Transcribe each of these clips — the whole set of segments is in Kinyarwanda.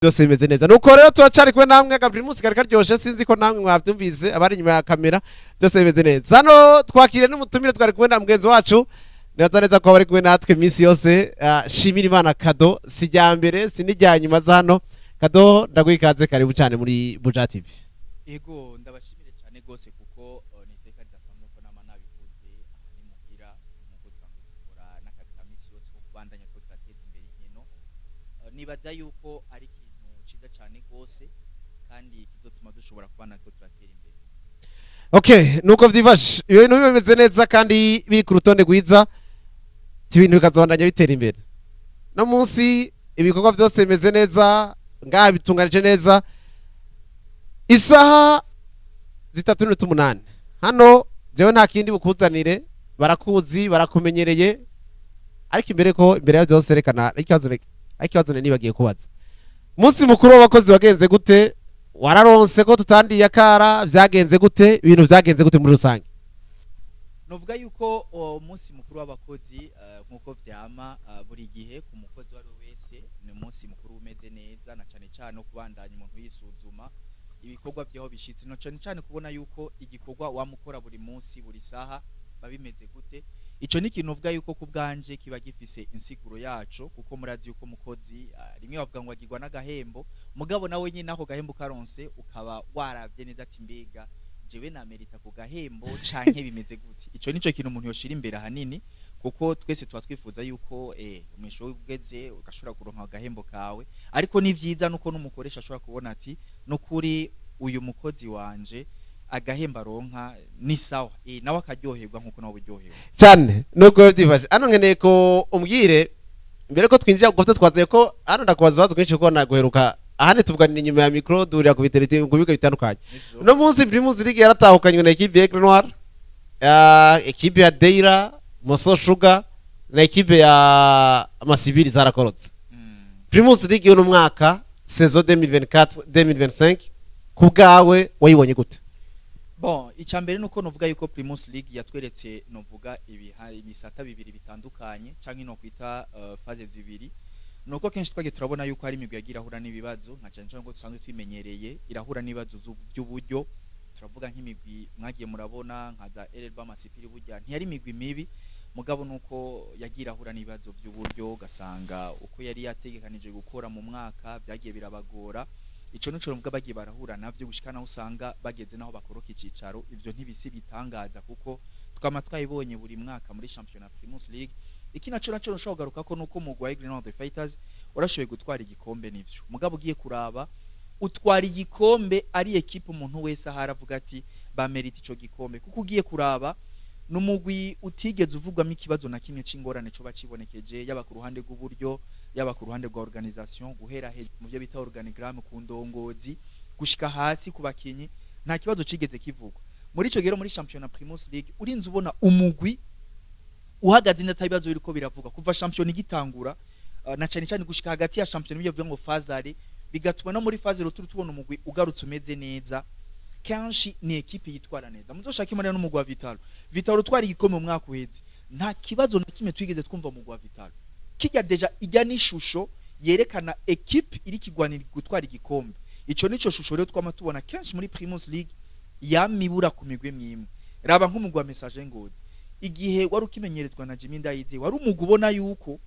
byose bimeze neza nuko rero turacari kumwe namwe Gabriel Musi kari karyoshe sinzi ko namwe mwabyumvise abari nyuma ya kamera byose bimeze neza hano twakire n'umutumire twari kumwe na mugenzi wacu neza neza ko bari kumwe natwe iminsi yose shimira Imana Kado sijyambere sinijya nyuma za hano Kado ndagwikaze karibu cyane muri Buja TV. Ego ndabashimire cyane gose kuko niteka ridasanzwe ko nama nabivuze ni muhira nkuko tsanzwe gukora n'akazi ka minsi yose ko kubandanya ko turateza imbere inkino nibaza yuko ari ikintu ciza cyane gose kandi kizotuma dushobora kubana ko turatera imbere. Okay nuko vyifashe iyo bintu bimeze neza kandi biri ku rutonde gwiza ibintu bikazobandanya bitera imbere no munsi ibikorwa byose bimeze neza ngaha bitunganije neza isaha 3:08 hano jewe nta kindi bukuzanire barakuzi barakumenyereye ariko imbere ya byose rekana ikibazo nibagiye kubaza munsi mukuru w'abakozi wagenze gute wararonse ko tutandiye akara byagenze gute ibintu byagenze gute muri rusange novuga yuko umunsi mukuru w'abakozi nkuko vyama buri gihe ku mukozi wari wese ni umunsi mukuru umeze neza na cyane cyane no kubandanya umuntu yisuzuma ibikorwa byaho bishitse no cyane kubona yuko igikorwa wamukora buri munsi buri saha babimeze gute ico ni kintu uvuga yuko kubganje kiba gifise insiguro yaco kuko murazi yuko mukozi rimwe bavuga ngo agirwa n'agahembo mugabo nawe nyine nako gahembo karonse ukaba waravye neza ati mbega jewe na merita ku gahembo canke bimeze gute ico nico kintu umuntu yoshira imbere hanini kuko twese tuba twifuza yuko umwisho ugeze ugashobora kuronka agahembo kawe ariko ni vyiza nuko n'umukoresha ashobora kubona ati no kuri uyu mukozi wanje agahemba ronka ni sawa nawe akaryoherwa nkuko nawe buryoherwa cyane nuko byifashe ano nkeneye ko umbwire mbere ko twinjira gufite twazaye ko hano ndakubaza bazo kwinshi ko naguheruka ahane tuvuganira inyuma ya micro durira ku biterete ku bigo bitandukanye no munsi Primus League yaratahukanywe na equipe ya Noir equipe ya Deira Moso Sugar na equipe ya Amasibiri zarakorotse Primus League yo no mwaka saison 2024-2025 kubgawe wayibonye gute bon icambere nuko novuga yuko Primus League yatweretse novuga ibisata bibiri bitandukanye canke no kwita phase zibiri nuko kenshi twage turabona yuko hari imigwi yagira hura n'ibibazo nka cyane cyane ngo dusanzwe twimenyereye irahura n'ibibazo by'uburyo turavuga nk'imigwi mwagiye murabona nka za Elba Masipiri burya ntiyari imigwi mibi mugabo nuko yagira hura n'ibibazo by'uburyo gasanga uko yari yategekanije gukora mu mwaka byagiye birabagora ico nico mvuga bagiye barahura navyo gushikana usanga bageze naho bakoroka icicaro ivyo ntibisi bitangaza kuko twama twayibonye buri mwaka muri championnat Primus League iki naco ushobora kugaruka ko nuko umugwi wa Igira the Fighters urashoboye gutwara igikombe nivyo mugabo ugiye kuraba utwara igikombe ari equipe umuntu wese aharavuga ati ba merita ico gikombe kuko ugiye kuraba numugwi utigeze uvugwamo ikibazo na kimwe c'ingorane cyo bacibonekeje yaba ku ruhande rw'uburyo yaba ku ruhande rwa organisation guhera mu byo bita organigramme ku ndongozi gushika hasi ku bakinyi nta kibazo cigeze kivugwa muri ico gero muri championnat Primus League urinze ubona umugwi uhagaze neza ibibazo biriko biravuga kuva champion igitangura na cyane cyane gushika hagati ya champion byo bivuga ngo phase bigatuma no muri phase ruturu tubona umugwi ugarutse umeze neza kanshi ni equipe yitwara neza muzoshaka imana n'umugwi wa Vital utwara igikombe mu mwaka uheze nta kibazo na kimwe twigeze twumva mu gwa Vital kijya deja ijya n'ishusho yerekana equipe iri kigwanira gutwara igikombe ico nico shusho rero twama tubona kenshi muri Primus League yamibura ku migwe mwimwe raba nk'umugwi wa Message Ngozi igihe wari ukimenyerezwa na Jimmy Ndayize wari umugwi ubona yuko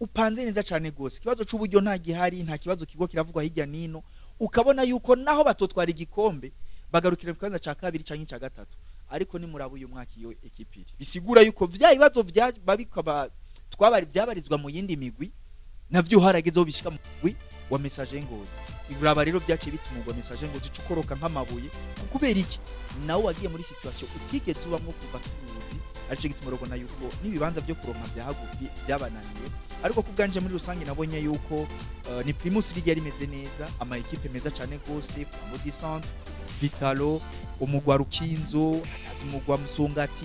upanze neza cyane gose kibazo c'uburyo nta gihari nta kibazo kigo kiravugwa hirya nino ukabona yuko naho batotwara igikombe bagarukira kwanza ca kabiri canke ca gatatu ariko ni murabo uyu mwaka iyo ekipiri bisigura yuko vya ibibazo vya babikaba twabari byabarizwa mu yindi migwi navyo haragezeho bishika mu migwi wa Message Ngozi iguraba rero byace bitumugwa Message Ngozi cukoroka nk'amabuye kubera iki nawe wagiye muri situation utigeze ubamwo kuva kibuzi arico gituma robona yuko nibibanza byo kuronka bya hagufi byabananiye ariko kubganje muri rusange nabonye yuko ni Primus League yari meze neza ama equipe meza cyane gose Famodi Centre Vitalo umugwa Rukinzo umugwa Musongati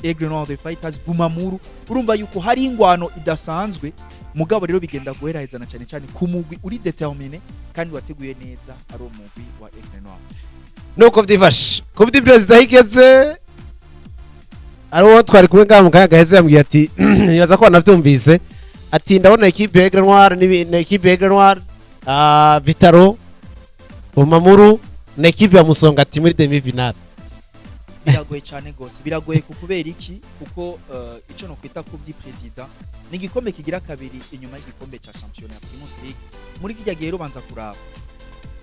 Igira the Fighters Bumamuru urumva yuko hari ingwano idasanzwe mugabo rero bigenda guherahezana cyane cyane ku mugwi uri determiné kandi wateguye neza ari umugwi wa Igira nuko vyifashe kubdi president higeze ariwo twari kumwe ngaha mu kanya gaheze yambwiye ati nibaza ko banavyumvise ati ndabona equipe ya Igira ni equipe ya Igira Vitaro Bumamuru na ekipe ya Musongati muri demi finale. Biragoye cyane gose, biragoye kubera iki kuko ico no kwita ku byi president ni igikombe kigira kabiri inyuma y'igikombe ca champion ya Primus League. Muri kijya gihe rubanza kuraba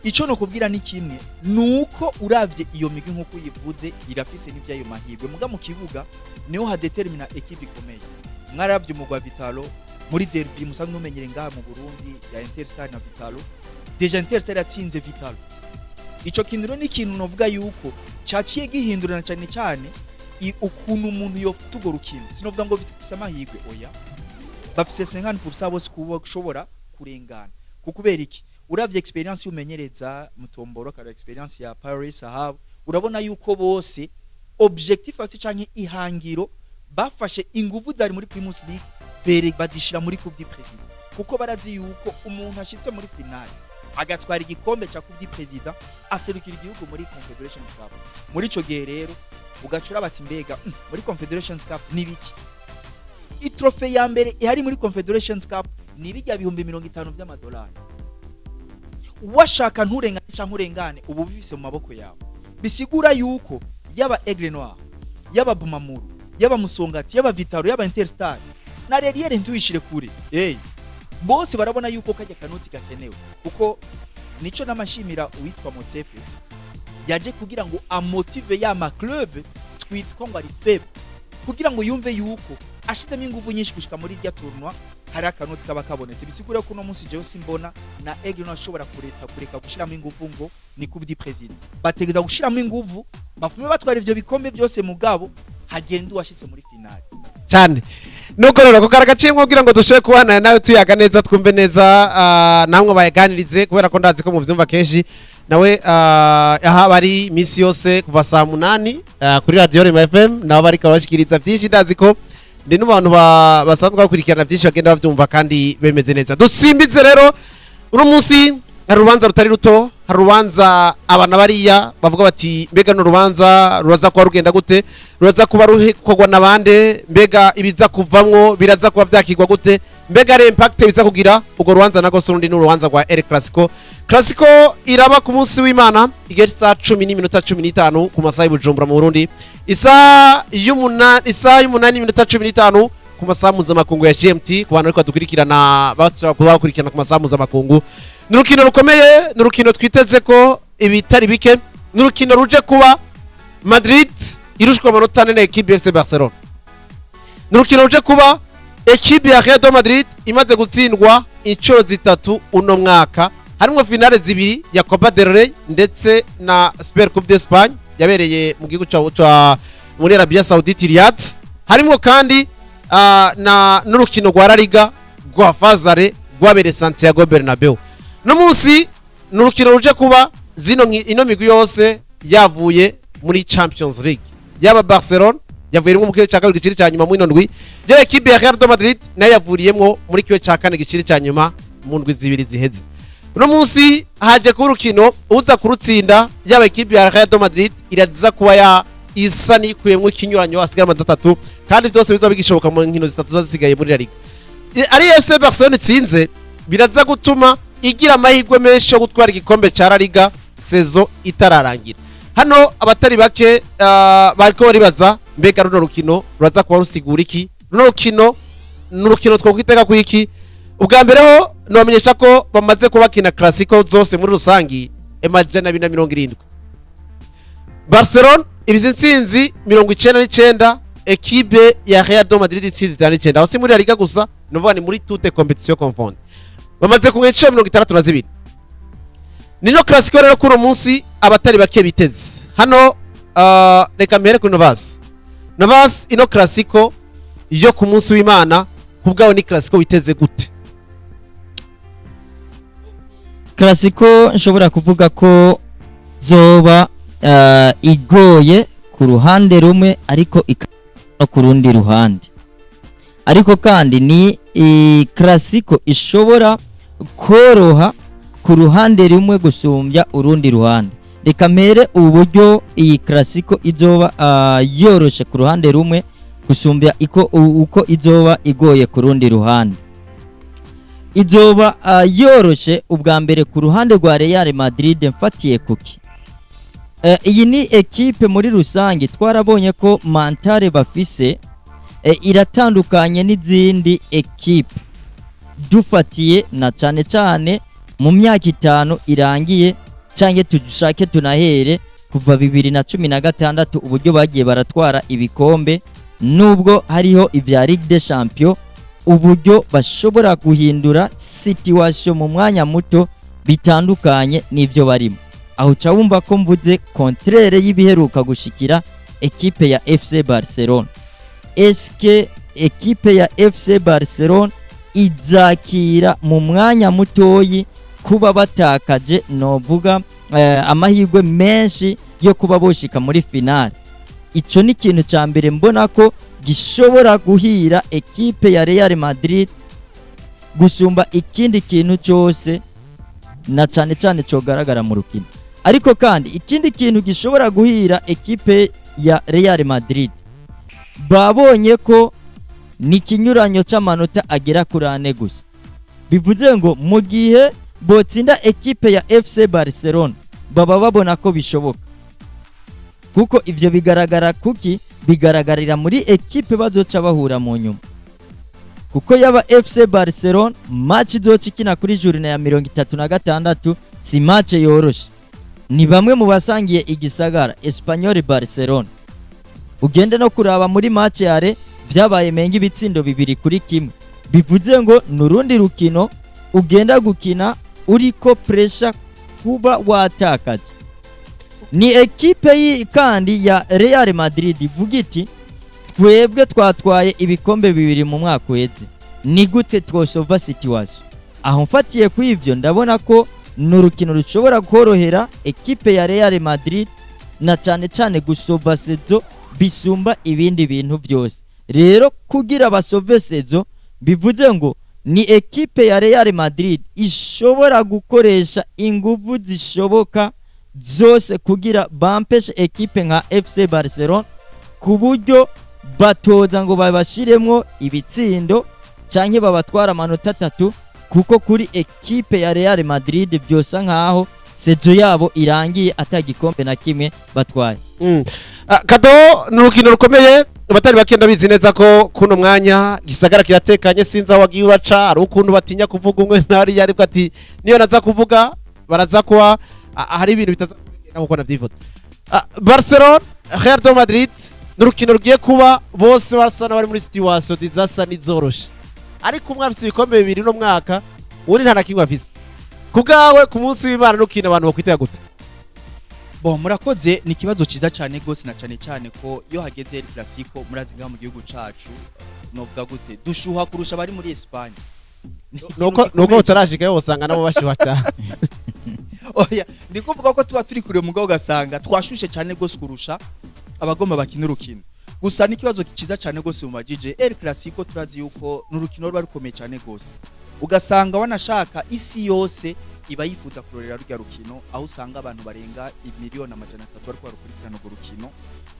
ico no kubwira ni kimwe nuko uravye iyo migi nkuko yivuze irafise n'ivyayo mahirwe muga mu kibuga niho ha determina equipe ikomeye. Mwaravye umugwa Vitalo muri derby musanzwe mumenyere ngaha mu Burundi ya Interstar na Vitalo, deja Interstar yatsinze Vitalo. Ico kintu ni ikintu novuga yuko caciye gihindurana cyane cyane ukuntu umuntu yofuta urwo rukino. Sinovuga ngo bifise amahirwe oya, bafise 50% bose kuba ushobora kurengana kukubera iki uravye experience y'umenyereza Mutomboro kara experience ya Paris Sahab, urabona yuko bose objectif ati canke ihangiro bafashe inguvu zari muri Primus League bere bazishira muri Coupe du Président, kuko barazi yuko umuntu ashitse muri finale agatwara igikombe ca Coupe du Président aserukira igihugu muri Confederation Cup. Muri ico gihe rero ugacura bati mbega muri Confederation Cup nibiki itrofe ya mbere ihari muri Confederation Cup ni bijya 50,000 by'amadolari. Washaka nturengane cyangwa urengane ubu bifise mu maboko yawe, bisigura yuko yaba Aigle Noir, yaba Bumamuru, yaba Musongati, yaba Vitaro, yaba Interstar na Reriere ntuyishire kure bose barabona yuko kajya kanoti gakenewe, kuko nico namashimira uwitwa Motsepe yaje kugira ngo amotive ya ma club twitwa ngo ari faible, kugira ngo yumve yuko ashizemo ingufu nyinshi gushika muri rya tournoi hari akanoti kaba kabonetse. Bisigura ko no munsi jewe simbona na Aigle no ashobora kureka gushiramo ingufu ngo ni Coupe du Président, bategeza gushiramo ingufu bafume batwara ivyo bikombe byose mugabo hagenda washitse muri finale cyane. Nuko rero ko karagaciye kugira ngo dushobe kubana nawe tuyaga neza twumve neza namwe bayaganirize, kubera ko ndazi ko mu vyumva kenshi nawe aha bari misi yose kuva saa 8 kuri Radio Rema FM naho bari kabashikiriza byinshi. Ndazi ko ndi n'abantu basanzwe bakurikirana byinshi bagenda bavyumva kandi bemeze neza. Dusimbize rero uno munsi hari urubanza rutari ruto, hari urubanza abana bariya bavuga bati mbega no rubanza ruraza kuba rugenda gute, ruraza kuba rukorwa nabande, mbega ibiza kuvamwo biraza kuba byakigwa gute, mbega ari impact biza kugira ugo rubanza nago surundi n'urubanza rwa El Clasico. Clasico iraba ku munsi w'Imana igera saa 10:15 ku masaha y'Ubujumbura mu Burundi, isa y'umunani:15 ku masaha mpuzamakungu ya GMT ku bantu ariko dukurikirana bakurikirana ku masaha mpuzamakungu. Nurukino rukomeye, nurukino twiteze ko ibitari bike, nurukino ruje kuba Madrid irushwa amanota 4 na equipe FC Barcelona. Nurukino ruje kuba equipe ya Real Madrid imaze gutsindwa inshuro zitatu uno mwaka, harimo finale zibiri ya Copa del Rey ndetse na Super Coupe d'Espagne yabereye mu gihugu ca muri Arabia Saudite Riyadh, harimo kandi na nurukino rwa La Liga rwa Fazare rwabereye Santiago Bernabeu. No munsi nurukino ruje kuba ino migwi yose yavuye muri Champions League, yaba Barcelona yavuye mu kiyo cya kabiri giciri cya nyuma mu ndwi, ya equipe ya Real Madrid nayo yavuriyemo muri kiyo cya kane giciri cya nyuma mu ndwi zibiri ziheze. No munsi haje ku rukino uza kurutsinda yaba equipe ya Real Madrid iraza kuba ya isa nikuyemo ikinyuranyo asigara amadatu, kandi byose bizaba bigishoboka mu nkino zitatu zasigaye muri La Liga. Ari FC Barcelona itsinze biraza gutuma igira amahirwe menshi yo gutwara igikombe cya La Liga sezo itararangira. Hano abatari bake bariko baribaza mbega runo rukino ruraza kuba rusigura iki, runo rukino n'urukino twokwitega ku iki. Ubwa mbere ho nobamenyesha ko bamaze kubakina Clasico zose muri rusangi 270. Barcelona ibizi nsinzi 99, equipe ya Real Madrid itsinzi 9. Aho si muri La Liga gusa, novuga ni muri toutes compétitions confondues. Bamaze ku nshuro 62. Nino Clasico rero kuri munsi abatari bake biteze. Hano reka mbere ku Novas ino Clasico yo ku munsi w'Imana kubgaho ni Clasico biteze gute? Clasico nshobora kuvuga ko zoba igoye ku ruhande rumwe ariko no ku rundi ruhande, ariko kandi ni Clasico ishobora koroha ku ruhande rumwe gusumbya urundi ruhande. Reka mere uburyo iyi Clasico izoba yoroshe ku ruhande rumwe gusumbya uko izoba igoye ku rundi ruhande. izoba yoroshe ubwa mbere ku ruhande rwa Real Madrid mfatiye kuki iyi ni ekipe muri rusange twarabonye ko mentale bafise iratandukanye n'izindi ekipe dufatiye na cyane cyane mu myaka 5 irangiye cyangwa tudushake tunahere kuva 2016 uburyo bagiye baratwara ibikombe nubwo hariho ivya Ligue des Champions uburyo bashobora guhindura situation mu mwanya muto bitandukanye n'ivyo barimo aho cawumva ko mvuze contraire y'ibiheruka gushikira ekipe ya FC Barcelona eske ekipe ya FC Barcelona izakira mu mwanya mutoyi kuba batakaje novuga amahirwe menshi yo kuba boshika muri finale ico ni kintu ca mbere mbona ko gishobora guhira ekipe ya Real Madrid gusumba ikindi kintu cyose na cyane cyane cyo garagara mu rukino ariko kandi ikindi kintu gishobora guhira ekipe ya Real Madrid babonye ko ni kinyuranyo cy'amanota agera kuri 4 gusa bivuze ngo mu gihe botsinda ekipe ya FC Barcelona baba babona ko bishoboka kuko ivyo bigaragara kuki bigaragarira muri ekipe bazoca bahura mu nyuma kuko yaba FC Barcelona match izokina kuri journée ya 36 si match yoroshe ni bamwe mu basangiye igisagara Espanyol Barcelona ugende no kuraba muri match yare byabaye mengi ibitsindo 2-1 bivuze ngo nurundi rukino ugenda gukina uriko pressure kuba watakaje ni ekipe kandi ya Real Madrid vugiti twebwe twatwaye ibikombe 2 mu mwaka uheze ni gute twosova situation aho mfatiye ku ivyo ndabona ko nurukino rushobora korohera ekipe ya Real Madrid na cyane cyane gusova sezo bisumba ibindi bintu byose rero kugira basove sezo bivuze ngo ni ekipe ya Real Madrid ishobora gukoresha inguvu zishoboka zose kugira bampeshe ekipe nka FC Barcelona ku buryo batoza ngo babashiremwo ibitsindo canke babatwara amanota 3 kuko kuri ekipe ya Real Madrid byosa nkaho sezo yabo irangiye atagikombe na kimwe batwaye kado n'urukino rukomeye abatari bakenda bizi neza ko kuno mwanya gisagara kiratekanye sinza wagiye uraca ari ukuntu batinya kuvuga umwe ntari yari ati niyo naza kuvuga baraza kwa hari ibintu bitazakugenda nkuko navyivuga Barcelona Real Madrid n'urukino rugiye kuba bose basana bari muri situation dizasa nizoroshe ariko umwafisi ibikombe 2 no mwaka uri ntana kimwe afise kugawe ku munsi w'Imana n'ukina abantu bakwitaya gute Bo murakoze ni kibazo ciza cyane gose na cyane ko yo hageze El Clasico murazi ngaha mu gihugu cacu novuga gute dushuha kurusha bari muri Espagne nuko utarashika yo usanga nabo bashuha cyane oya ndikuvuga ko tuba turi kure mugabo gasanga twashushe cyane gose kurusha abagomba bakina urukino gusa ni kibazo ciza cyane gose mu majije El Clasico turazi yuko n'urukino rwa rukomeye cyane gose ugasanga wanashaka isi yose iba yifuza kurorera rya rukino aho usanga abantu barenga miliyoni 300 bari kwarukurikirana urwo rukino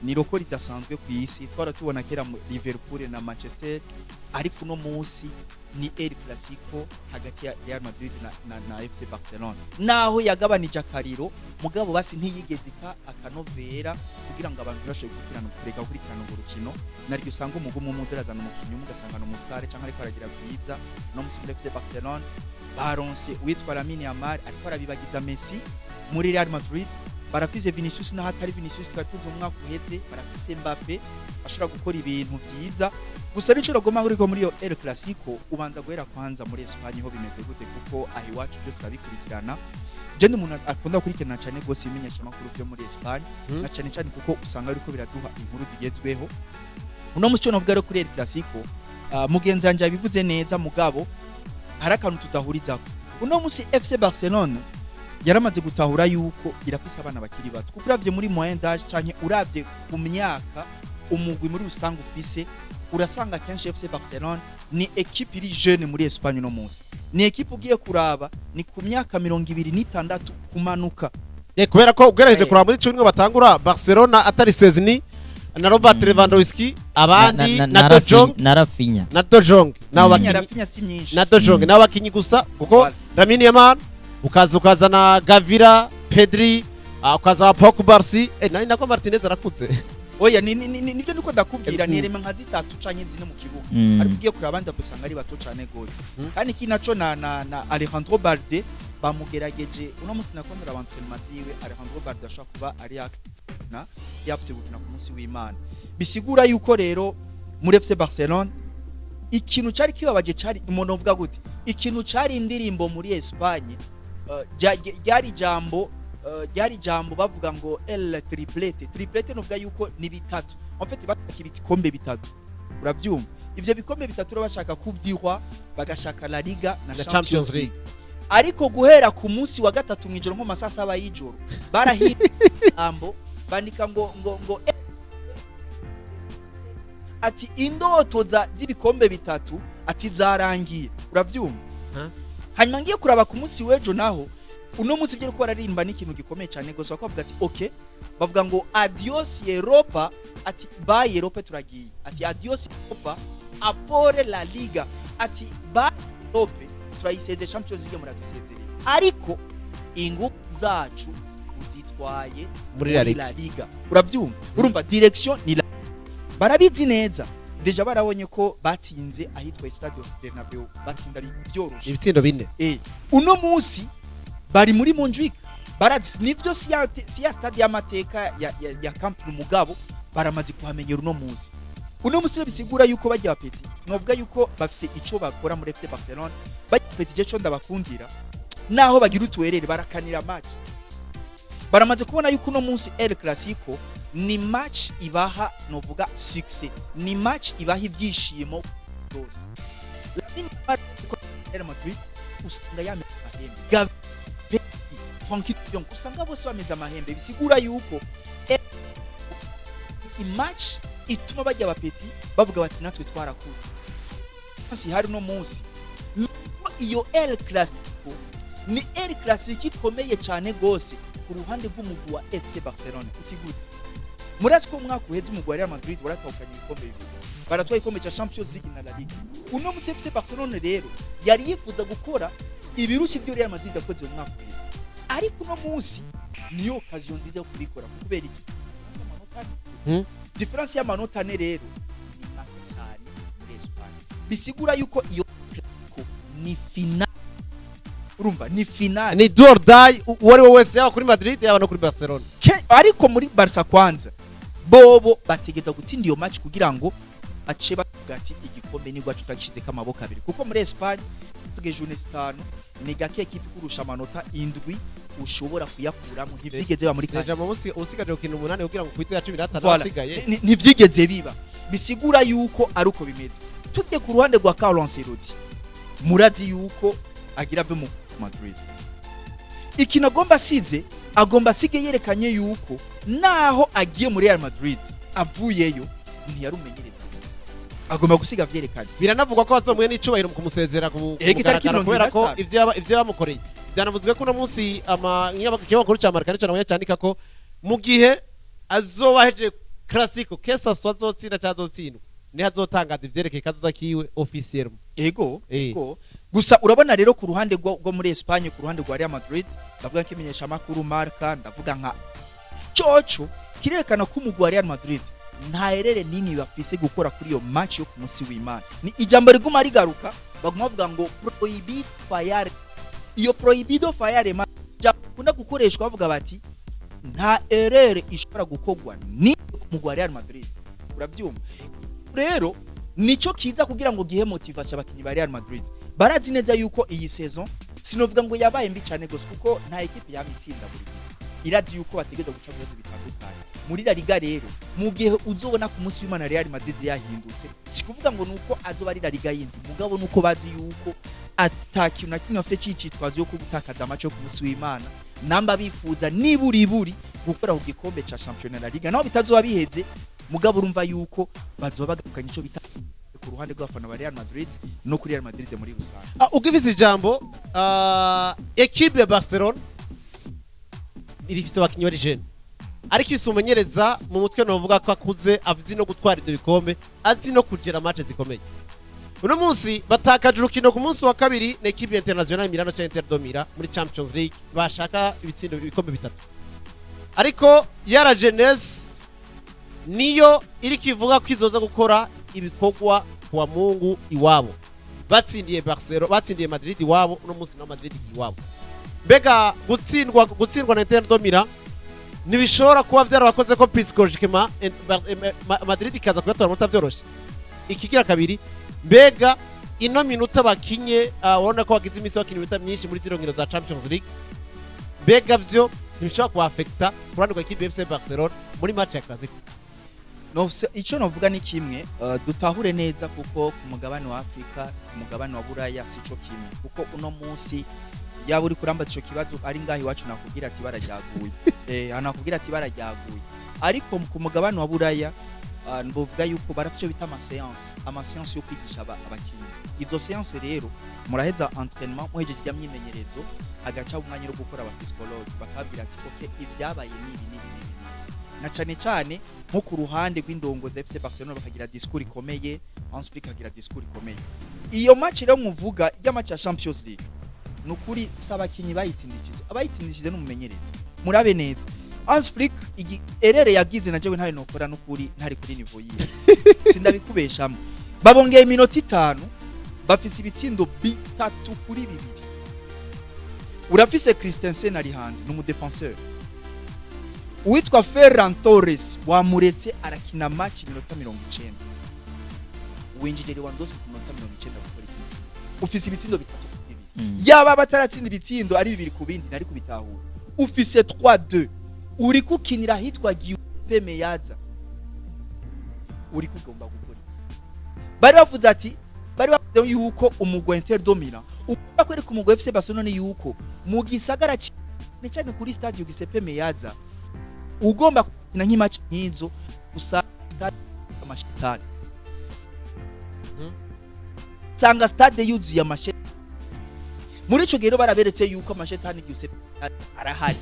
ni roko ridasanzwe ku isi twaratubona kera Liverpool na Manchester ariko no munsi ni El Clasico hagati ya Real Madrid na FC Barcelona naho yagabanije akariro mugabo basi ntiyigeze akanovera kugira ngo abantu bashe gukurikirana urwo rukino naryo usanga umugumu muzerazana umukinyi mugasanga no mustare canke ariko aragira bwiza no musi FC Barcelona baronse witwa Lamine Yamal ariko arabibagiza Messi muri Real Madrid barafise Vinicius na hatari Vinicius twatuze umwaka uheze barafise Mbappe ashobora gukora ibintu byiza gusa nico rogoma uriko muri yo El Clasico ubanza guhera kwanza muri Espagne ho bimeze gute kuko ahi wacu byo turabikurikirana je n'umuntu akunda kurikirana cyane gose imenyesha makuru byo muri Espagne na cyane kuko usanga ariko biraduha inkuru zigezweho uno muco novuga rero kuri El Clasico mugenzi wanje yabivuze neza mugabo harakantu tudahuriza uno musi FC Barcelona yaramaze gutahura yuko irafise abana bakiri bato kuko uravye muri moyen d'âge canke uravye ku myaka umugwi muri rusange ufise urasanga kenshi FC Barcelona ni equipe iri jeune muri Espagne no munsi ni equipe ugiye kuraba ni ku myaka 26 kumanuka kubera ko ugerageje kuraba muri cyo batangura Barcelona atari Sezini na Robert Lewandowski abandi na Rafinha na Dojong nabo Rafinha bakinyi si nyinshi na Dojong nabo bakinyi gusa kuko Voilà. Lamine Yamal ukazana Gavira Pedri ukaza Pogba nani nako Martinez arakutse oya nibyo niko ndakubwira nirema nka zitatu canke zine mu kibuga ari kugiye kuri abandi gusanga ari bato cane gose kandi kinaco na Alejandro Balde bamugerageje uno musi nakondera abantrainement ziwe Alejandro Balde ashaka kuba ari na yapte gukina ku munsi w'Imana bisigura yuko rero muri FC Barcelona ikintu cari kibabaje cari umuntu uvuga gute ikintu cari indirimbo muri Espagne ryari jambo bavuga ngo el triplete novuga yuko ni bitatu en fait bakira ikombe bitatu uravyumva ivyo bikombe bitatu ro bashaka kuvyihwa bagashaka La Liga na Champions League ariko guhera ku munsi wa gatatu mwijoro nko masasa abayijoro barahitamo bandika ngo ati indoto z'ibikombe bitatu ati zarangiye uravyumva hanyuma ngiye kuraba ku munsi wejo naho uno munsi byo ko bararimba n'ikintu gikomeye cyane gose bakavuga ati okay bavuga ngo adios Europa ati bye Europa turagiye ati adios Europa apore La Liga ati bye Europa turayiseze Champions League muradusezerera ariko ingufu zacu uzitwaye muri La Liga uravyumva urumva direction ni barabizi neza deja barabonye ko batsinze ahitwa Stade Bernabeu batsinda byoroshe ibitsindo bine uno munsi bari muri Montjuic barazi nivyo siya stade y'amateka ya Camp Nou mugabo baramaze kuhamenyera uno munsi bisigura yuko bajya bapeti novuga yuko bafise ico bakora muri FC Barcelona bajya peti je cyo ndabakundira naho bagira utwerere barakanira match baramaze kubona yuko uno munsi El Clasico ni match ibaha novuga success ni match ibaha ivyishimo rose Real Madrid usanga yamahembe Frankie Dion usanga bose bameza amahembe bisigura yuko match ituma bajya bapeti bavuga bati natwe twarakuze hasi hari no munsi iyo El Clasico ni El Clasico ikomeye cyane gose ku ruhande rw'umugwi wa FC Barcelona utigute muratwe umwaka uheze umugwi wa Real Madrid waratahukanye ibikombe bibiri baratwaye ikombe cya Champions League na La Liga uno munsi FC Barcelona rero yari yifuza gukora ibirushi byo Real Madrid yakoze mu mwaka uheze ariko uno munsi niyo occasion nziza yo kubikora kubera iki difference y'amanota ne rero ni make cyane muri Espagne bisigura yuko iyo ni final urumva ni final ni do or die wari wese yaba kuri Madrid yaba no kuri Barcelona ariko muri Barca kwanza bobo bategeza gutsinda iyo match kugira ngo ace bagati igikombe ni gwacu tagishize kamaboko abiri kuko muri Espagne zige journée 5 ni gake equipe kurusha amanota indwi ushobora kuyakuramo ntivyigeze ba muri Deja mu munsi usigaje ukina 8 kugira ngo kwite ya 15 asigaye ntivyigeze biba bisigura yuko ari uko bimeze tujye ku ruhande rwa Carlo Ancelotti murazi yuko agira ave mu Madrid ikina agomba sige yerekanye yuko naho agiye muri Real Madrid avuyeyo ntiyarumenyereza agomba gusiga vyerekanye biranavugwa ko bazomwe n'icubahiro mu kumusezera kugaragara kubera ko ivyo bamukoreye byanavuzwe ko no munsi ikinyamakuru cya Marca cyane cyandika ko mu gihe azobaheje Clasico kesa swazotsinda cyazotsindwa ni hazotangaza ivyerekeye kazoza kiwe officiel ego gusa urabona rero ku ruhande rwo muri Espagne ku ruhande rwa Real Madrid ndavuga kimenyesha makuru Marca ndavuga nka coco kirerekana ko umugwi wa Real Madrid nta erere nini bafise gukora kuri iyo match yo ku munsi w'Imana ni ijambo riguma rigaruka baguma bavuga ngo prohibit fire iyo prohibido fire jakunda gukoreshwa bavuga bati nta erere ishobora gukogwa ni umugwi wa Real Madrid urabyumva rero nico kiza kugira ngo gihe motivation abakinyi ba Real Madrid barazi neza yuko iyi saison sinovuga ngo yabaye mbi cyane gose kuko nta equipe yamitsinda buri irazi yuko bategeza guca mu bibazo bitandukanye muri La Liga rero mu gihe uzobona ku munsi w'Imana Real Madrid yahindutse sikuvuga ngo nuko azoba ari La Liga yindi mugabo nuko bazi yuko atakintu na kimwe afite cicitwazo yo gutakaza amace yo ku munsi w'Imana namba bifuza niburi gukora ku gikombe ca Championnat La Liga naho bitazoba biheze mugabo urumva yuko bazoba bagakanye ico bita ku ruhande rw'abafana ba Real Madrid no kuri Real Madrid muri rusange ugivise ijambo equipe ya Barcelona irifite abakinyi bari jeune ariko isumenyereza mu mutwe novuga ko akuze azi no gutwara ibyo bikombe azi no kugera match zikomeye uno munsi batakaje urukino ku munsi wa kabiri na equipe internationale Milano cha Inter Domira muri Champions League bashaka ibitsindo ibikombe bitatu ariko yara jeunesse niyo iri kivuga ko izoza gukora ibikorwa kwa Mungu iwabo batsindiye Barcelona batsindiye Madrid iwabo uno munsi na Madrid iwabo mbega gutsindwa na Inter Domira nibishobora kuba byarabakoze ko psychologiquement Madrid ikaza kuyatora mutabyoroshe ikigira kabiri mbega ino minuta bakinye urabona ko bagize imisi bakina iminota myinshi muri zino nkino za Champions League mbega byo ntibishobora kuafekta kurani kwa equipe FC Barcelona muri match ya Clasico no icyo novuga ni kimwe dutahure neza kuko ku mugabane wa Afrika ku mugabane wa Buraya sico kimwe kuko uno munsi yaba uri kurambaza ico kibazo ari ngahi wacu nakubwira ati barajyaguye anakubwira ati barajyaguye ariko ku mugabane wa Buraya mbovuga yuko barafite bita amaseance yo kwigisha abakinyi izo séance rero muraheza entraînement muhejeje y'imyimenyerezo agaca umwanya wo gukora aba psychologue bakabwira ati okay ibyabaye nibi na cyane nko ku ruhande rw'indongo za FC Barcelona bakagira discours ikomeye Ansfrick akagira discours ikomeye iyo match rero muvuga ya match ya Champions League nukuri sabakinyi bayitsindishije n'umumenyereza murabe neza Ansfrick erere yagize na jewe ntayo nokora nukuri ntari kuri niveau yiwe sindabikubeshamo babongeye iminota 5 bafise ibitsindo bitatu kuri bibiri urafise Christensen ari hanze no mu defenseur uwitwa Ferran Torres wamuretse arakina match minota 90 winjije Lewandowski ku minota 90 gukora iki ufise ibitsindo bitatu yaba bataratsinda ibitsindo ari bibiri ku bindi nari kubitahura ufise 3-2 uri kukinira hitwa Giuseppe Meazza uri kugomba gukora bari bavuze ati bari bavuze yuko umugwa Inter Domira ukora kwereka umugwa FC Barcelona yuko mu gisagara cyane kuri stade Giuseppe Meazza ugomba kukina nk'imatch nk'izo usanga amashitani sanga stade yuzuye amashitani muri ico gero baraberetse yuko amashitani Giuseppe arahari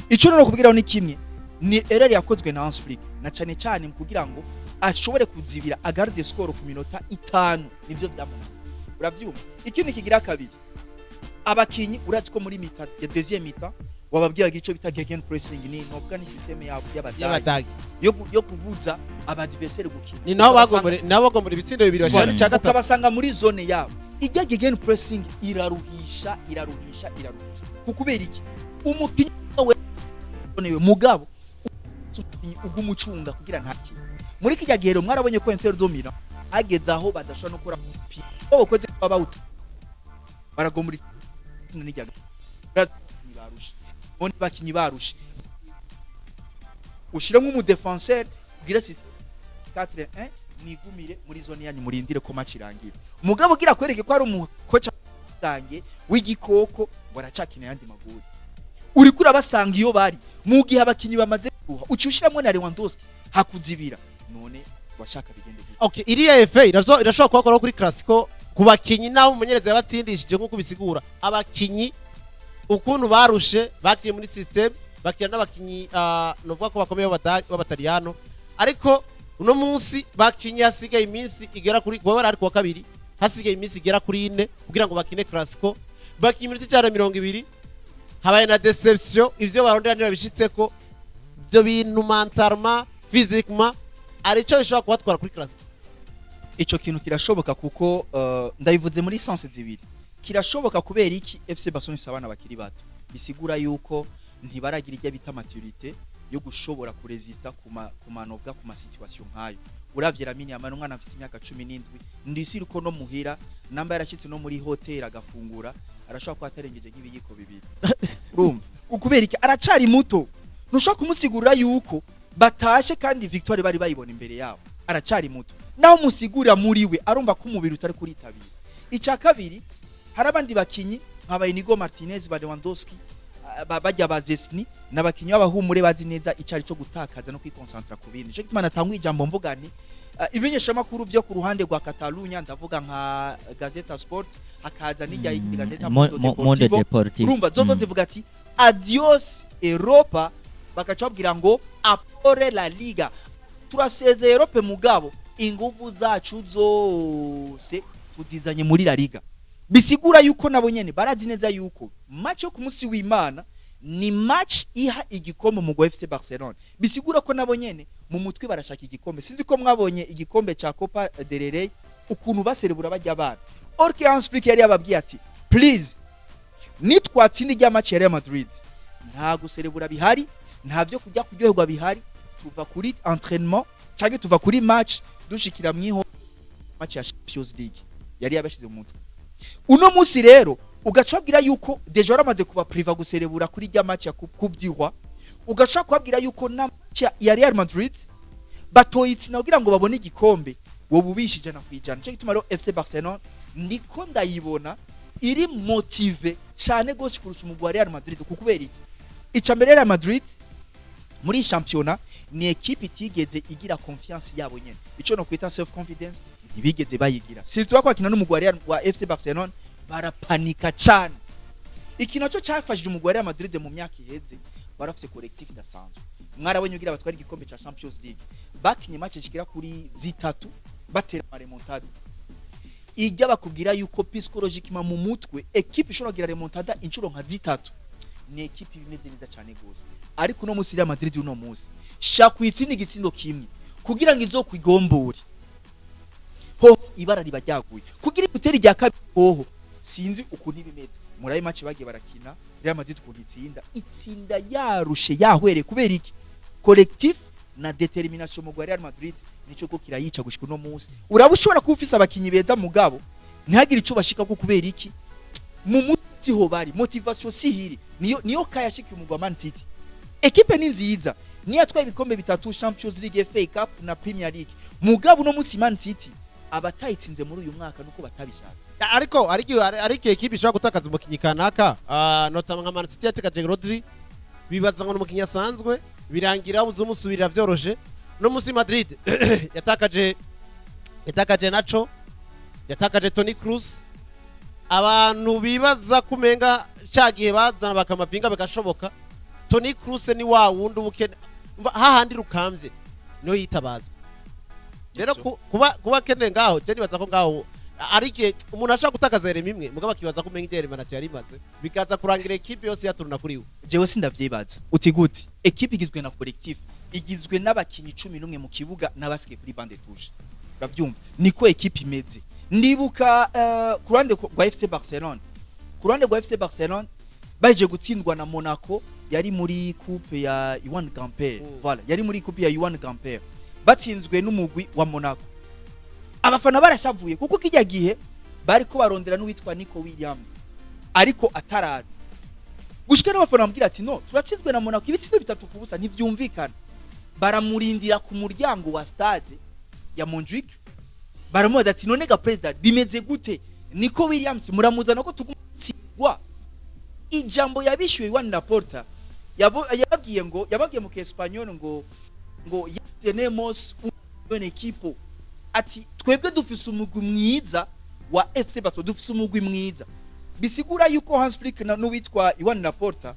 icyo no kubwiraho ni kimwe ni erreur yakozwe na Ansfrick na cyane kugira ngo ashobore kuzibira agarde score ku minota 5 nivyo vyamuna uravyumva ikindi kigira kabiri abakinyi urazi ko muri mita ya deuxième mita wababwira gico bita gegen pressing ni novuga ni system yabo y'abadagi yo kubuza abadversaire gukina ni naho bagombora ibitsindo bibiri bashaka cyaka ukabasanga muri zone yabo ijya gegen pressing iraruhisha kukubera iki umukinyi we mugabo ugumucunga kugira ntaki muri kijya gihero mwarabonye ko Inter Domira ageze aho badashobora no kura abo koze babawuta baragomura n'ijya barusha bone bakinyi barusha ushira mu defenseur kugira system 4-1 nigumire muri zone yanyu murindire ko match irangira mugabo gira kwereke ko ari umukoca gange w'igikoko baracakina yandi maguru uri kura basanga iyo bari mu gihe abakinyi bamaze kuha ucyushiramo na Lewandowski hakuzibira none washaka bigende okay iriya FA irashobora kwakora kuri Clasico kubakinyi naho umumenyereza yabatsindishije nko kubisigura abakinyi ukuntu barushe bakiye muri system bakira n'abakinyi novuga ko bakomeye b'abataliyano ariko uno munsi bakinyi hasigaye iminsi igera kuri bo bari ku kabiri hasigaye iminsi igera kuri 4 kugira ngo bakine Clasico bakinyi muri 20 habaye na deception ivyo barondera niba bishitseko byo bintu mentalema physiquement arico bishobora kubatwara kuri Clasico ico kintu kirashoboka kuko ndabivuze muri sense zibiri kirashoboka kubera iki FC Barcelona isabana bakiri bato bisigura yuko ntibaragira ijya bita maturité yo gushobora kuresista kumanobwa ku situation nkayo uravye Lamine Yamal umwana afite imyaka 17 ndisiri ko no muhira namba yarashitse no muri hotel agafungura arashobora kwatarengeje nk'ibiyiko bibiri urumva ukubera iki aracari muto ntushaka kumusigurira yuko batashe kandi victoire bari bayibona imbere yabo aracari muto naho musigurira muri we arumva ko umubiri utari kuritabira icya kabiri hari abandi bakinyi nka Inigo Martinez ba Lewandowski bajya bazesni nabakinyi b'abahumure bazi neza icari cyo gutakaza no kwikoncentra ku bindi je kimana tangwa ijambo mvuga ni ibinyesha makuru byo ku ruhande rwa Catalunya ndavuga nka Gazeta Sport hakaza n'ijya Gazeta Monde Deportivo urumva zozo zivuga ati adios Europa bakaca babwira ngo apore la liga turasezeye Europe mugabo inguvu zacu zose tuzizanye muri la liga bisigura yuko nabo nyene barazi neza yuko match yo ku munsi w'Imana ni match iha igikombe mu FC Barcelona bisigura ko nabo nyene mu mutwe barashaka igikombe sinzi ko mwabonye igikombe ca Copa del Rey ukuntu baserebura bajya abana Orke Hans Flick yari yababwiye ati please nitwatsinda ijya match ya Real Madrid nta guserebura bihari nta byo kujya kuryoherwa bihari tuva kuri entraînement cyangwa tuva kuri match dushikira mwiho match ya Champions League yari yabashize mu mutwe uno munsi rero ugacabwira yuko deja waramaze kuba priva guserebura kuri ijya match ya kubyihwa ugaca kwabwira yuko na match ya Real Madrid batoyitsina kugira ngo babone igikombe wo bubishije na kwijana cyo gituma rero FC Barcelona ndiko ndayibona iri motive cyane gose kurusha umugwi wa Real Madrid kukubera iki icambere Real Madrid muri championnat ni equipe itigeze igira confiance yabo nyene ico no kwita self confidence ntibigeze bayigira surtout kwakina n'umugwi wa Real wa FC Barcelona barapanika cyane ikintu cyo cyafashije umugwi wa Real Madrid mu myaka iheze barafite collectif dasanzwe mwarabonye ugira batwara igikombe ca Champions League bakinye match zikira kuri zitatu batera remontada ijya bakubwira yuko psychologiquement mu mutwe equipe ishobora kugira remontada inshuro nka zitatu ni equipe imeze neza cyane gose ariko no musi Real Madrid uno musi shakwitsinda igitsindo kimwe kugira ngo izo kwigombore ho ibara ribajyaguye kugira iguteri rya kabiri ho sinzi ukuntu bimeze murayi match bagiye barakina Real Madrid ukuntu itsinda yarushe yahwere kubera iki collectif na determination mu Real Madrid nico ko kirayica gushika no munsi urabushobora kufisa abakinyi beza mugabo ntihagire ico bashika ko kubera iki mu muti ho bari motivation sihiri niyo kayashika umugwa Man City equipe ni nziza niyo atwaye ibikombe bitatu Champions League FA Cup na Premier League mugabo no munsi Man City abatayitsinze muri uyu mwaka nuko batabishatse ariko equipe ishobora gutakaza umukinyi kanaka notama nka Man City yatekaje Rodri bibaza ngo umukinyi asanzwe birangira uzumusubirira vyoroje no musi Madrid yatakaje Nacho yatakaje Toni Kroos abantu bibaza kumenga cagiye bazana bakamapinga bigashoboka Toni Kroos ni wa wundi ubukene hahandi rukamvye no yitabazwa rero kuba kene ngaho je nibaza ko ngaho arike umuntu ashaka gutakaza reme imwe mugaba kibaza kumenga idere manager yari maze bikaza kurangira equipe yose yaturuna kuri we jewe sindavyibaza uti gute equipe igizwe na collectif igizwe n'abakinyi 11 mu kibuga n'abasike kuri bande touche uravyumva niko equipe imeze ndibuka kurande kwa FC Barcelona baje gutsindwa na Monaco yari muri coupe ya Juan Gamper voilà yari muri coupe ya Juan Gamper batsinzwe n'umugwi wa Monaco abafana barashavuye kuko kijya gihe bari ko barondera n'uwitwa Nico Williams ariko atarazi gushika n'abafana bambwira ati no turatsinzwe na Monaco ibitsindo bitatu kubusa ntivyumvikana baramurindira ku muryango wa stade ya Montjuic baramubaza ati none ga president bimeze gute Nico Williams muramuzana ko tugumutsigwa ijambo yabishyuye Juan Laporta yababwiye mu Espanyol ngo tenemos un equipo ati twebwe dufise umugwi mwiza wa FC Barcelona dufise umugwi mwiza bisigura yuko Hans Flick n'uwitwa Juan Laporta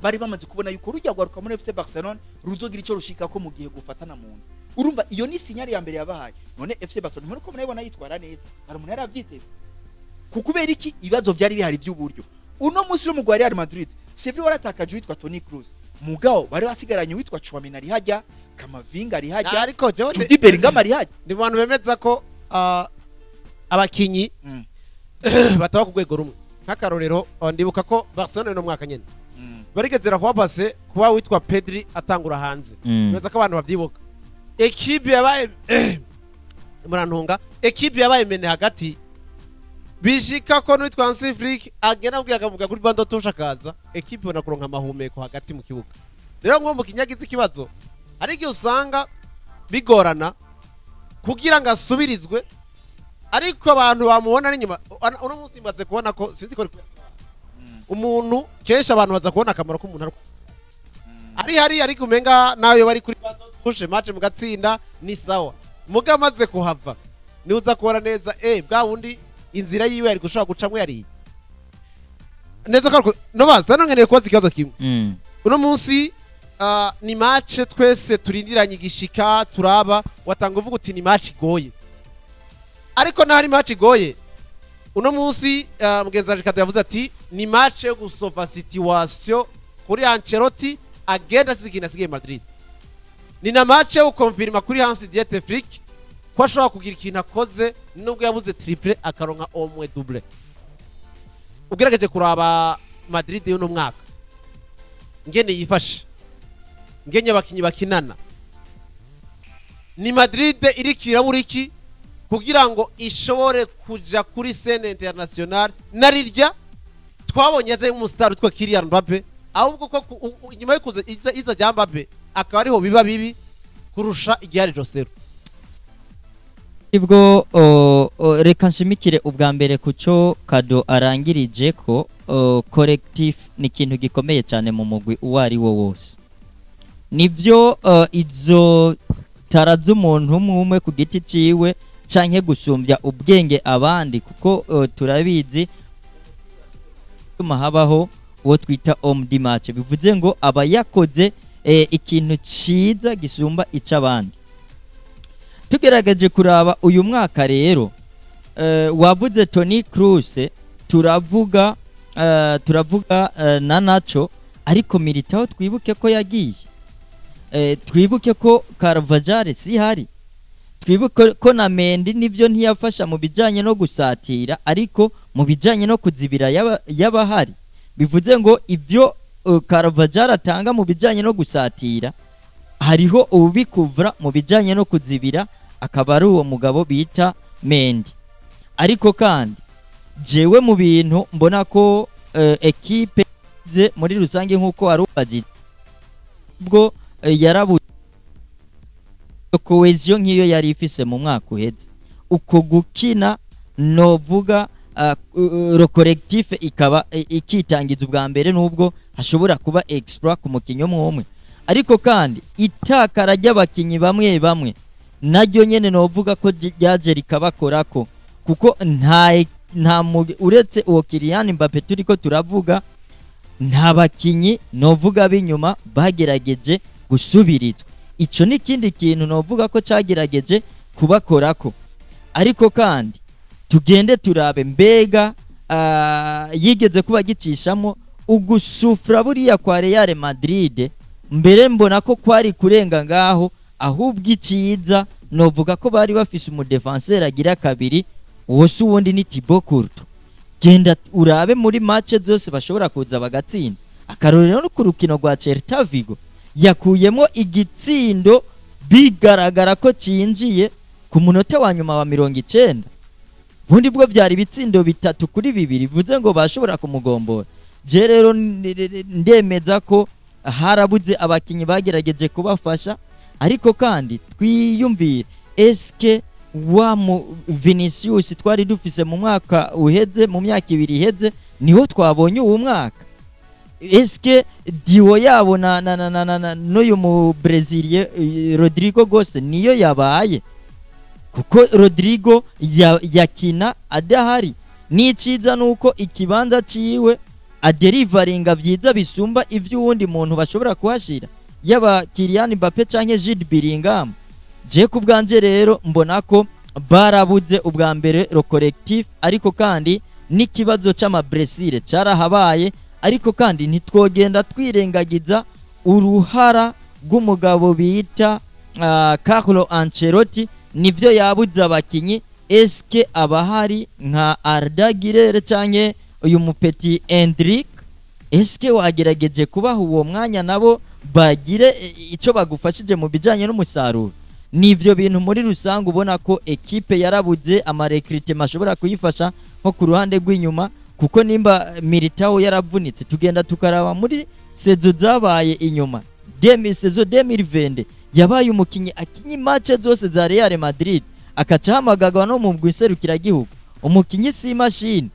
bari bamaze kubona yuko rujya gwaruka muri FC Barcelona ruzogira ico rushika ko mu gihe gufatana mu nda urumva iyo ni sinyari ya mbere yabahaye none FC Barcelona muri ko murabona yitwara neza hari umuntu yaravyiteze kukubera iki ibibazo byari bihari by'uburyo uno munsi wo mu Real Madrid Sevilla waratakaje witwa Toni Kroos mugao bari basigaranye witwa Chouameni ari hajya Kamavinga ari hajya ariko Jude Bellingham ari hajya ni bantu bemeza ko abakinyi batawa ku rwego rumwe nk'akarorero ndibuka ko Barcelona no mwaka nyene barigezera kwa base kuba witwa Pedri atangura hanze bemeza ko abantu bavyibuka equipe yabaye murantunga equipe yabaye mene hagati bishika ko n'uwitwa Hans Flick agena ubwiye akavuga kuri bando tushakaza equipe bona kuronka amahumeko hagati mu kibuga rero ngo mu kinyagize ikibazo ari gihe usanga bigorana kugira ngo asubirizwe ariko abantu bamubona n'inyuma uno munsi mbaze kubona ko sinzi ko umuntu kesha abantu baza kubona akamaro k'umuntu ari ariko umenga nayo bari kuri bando tushe match mu gatsinda ni sawa muga maze kuhava ni uza kubona neza bwa wundi inzira yiwe ari gushaka gucamwe yari neza ko no baza no nkeneye kubaza ikibazo kimwe uno munsi ni match twese turindiranye igishika turaba watanga uvuga uti ni match igoye ariko nahari match igoye uno munsi mugenzi waje kado yavuze ati ni match yo gusova situation kuri Ancelotti agenda sigiye Madrid ni na match yo confirma kuri Hans Diete Flick ko ashobora kugira ikintu akoze nubwo yabuze triple akaronka omwe double ugerageje kuraba Madrid y'uno mwaka ngene yifashe ngenye abakinyi bakinana ni Madrid iri kiraburiki kugira ngo ishobore kuja kuri scene international narirya twabonye aze umustar utwa Kylian Mbappe ahubwo ko inyuma yo kuza iza rya Mbappe akaba ariho biba bibi kurusha igihari Josero ibwo reka nshimikire ubwa mbere kuco kado arangirije ko collective ni ikintu gikomeye cyane mu mugwi uwari wo wose nivyo izo taraza umuntu umwe ku giti ciwe canke gusumbya ubwenge abandi kuko turabizi tuma habaho uwo twita homme du match bivuze ngo aba yakoze ikintu ciza gisumba icabandi tugerageje kuraba uyu mwaka rero wavuze Toni Kroos turavuga na Nacho ariko Militao twibuke ko yagiye twibuke ko Carvajal si hari twibuke ko na Mendy nivyo ntiyafasha mu bijanye no gusatira ariko mu bijanye no kuzibira y'abahari bivuze ngo ivyo Carvajal atanga mu bijanye no gusatira hariho ubikuvra mu bijanye no kuzibira akaba ari uwo mugabo bita Mendy ariko kandi jewe mu bintu mbona ko equipe ze muri rusange nkuko arubaji bwo yarabu cohesion nk'iyo yari ifise mu mwaka uheze uko gukina novuga ro collectif ikaba ikitangiza ubwa mbere nubwo hashobora kuba exploit ku mukinyo umwe ariko kandi itakara ry'abakinyi bamwe naryo nyene novuga ko ryaje rikabakorako kuko nta uretse uwo Kylian Mbappe turiko turavuga nta bakinyi novuga binyuma bagerageje gusubirizwa ico ni kindi kintu novuga ko cagerageje kubakorako ariko kandi tugende turabe mbega yigeze kuba gicishamo ugusufra buriya kwa Real Madrid mbere mbona ko kwari kurenga ngaho ahubwo iciza novuga ko bari bafise umudefenseur agira kabiri wose uwundi ni Thibaut Courtois genda urabe muri match zose bashobora kuza bagatsinda akarorero no ku rukino rwa Celta Vigo yakuyemo igitsindo bigaragara ko cinjiye ku munota wa nyuma wa 90 bundi bwo byari bitsindo 3-2 bivuze ngo bashobora kumugombora je rero ndemeza ko harabuze abakinyi bagerageje kubafasha ariko kandi twiyumvire eske wa Vinicius twari dufise mu mwaka uheze mu myaka ibiri iheze niho twabonye uwo mwaka eske diwo yabo n'uyu mu Brazilien Rodrigo gose niyo yabaye kuko Rodrigo yakina adahari n'iciza nuko ikibanza ciwe aderivaringa vyiza bisumba ivy'uwundi muntu bashobora kuhashira yaba Kylian Mbappe canke Jude Bellingham je kubwanje rero mbona ko barabuze ubwa mbere ro collectif ariko kandi n'ikibazo c'amablessure carahabaye ariko kandi ntitwogenda twirengagiza uruhara rw'umugabo bita Carlo Ancelotti nivyo yabuze abakinyi eske abahari nka Arda Güler canke uyu mupeti Endrick eske wagerageje kubaha uwo mwanya nabo bagire ico bagufashije mu bijanye n'umusaruro nivyo bintu muri rusange ubona ko equipe yarabuze amarekrite mashobora kuyifasha nko ku ruhande rw'inyuma kuko nimba Militao yaravunitse tugenda tukaraba muri sezo zabaye inyuma sezo 2020 yabaye umukinyi akinyi match zose za Real Madrid akacahamagagwa no mu gwiserukira gihugu umukinyi si machine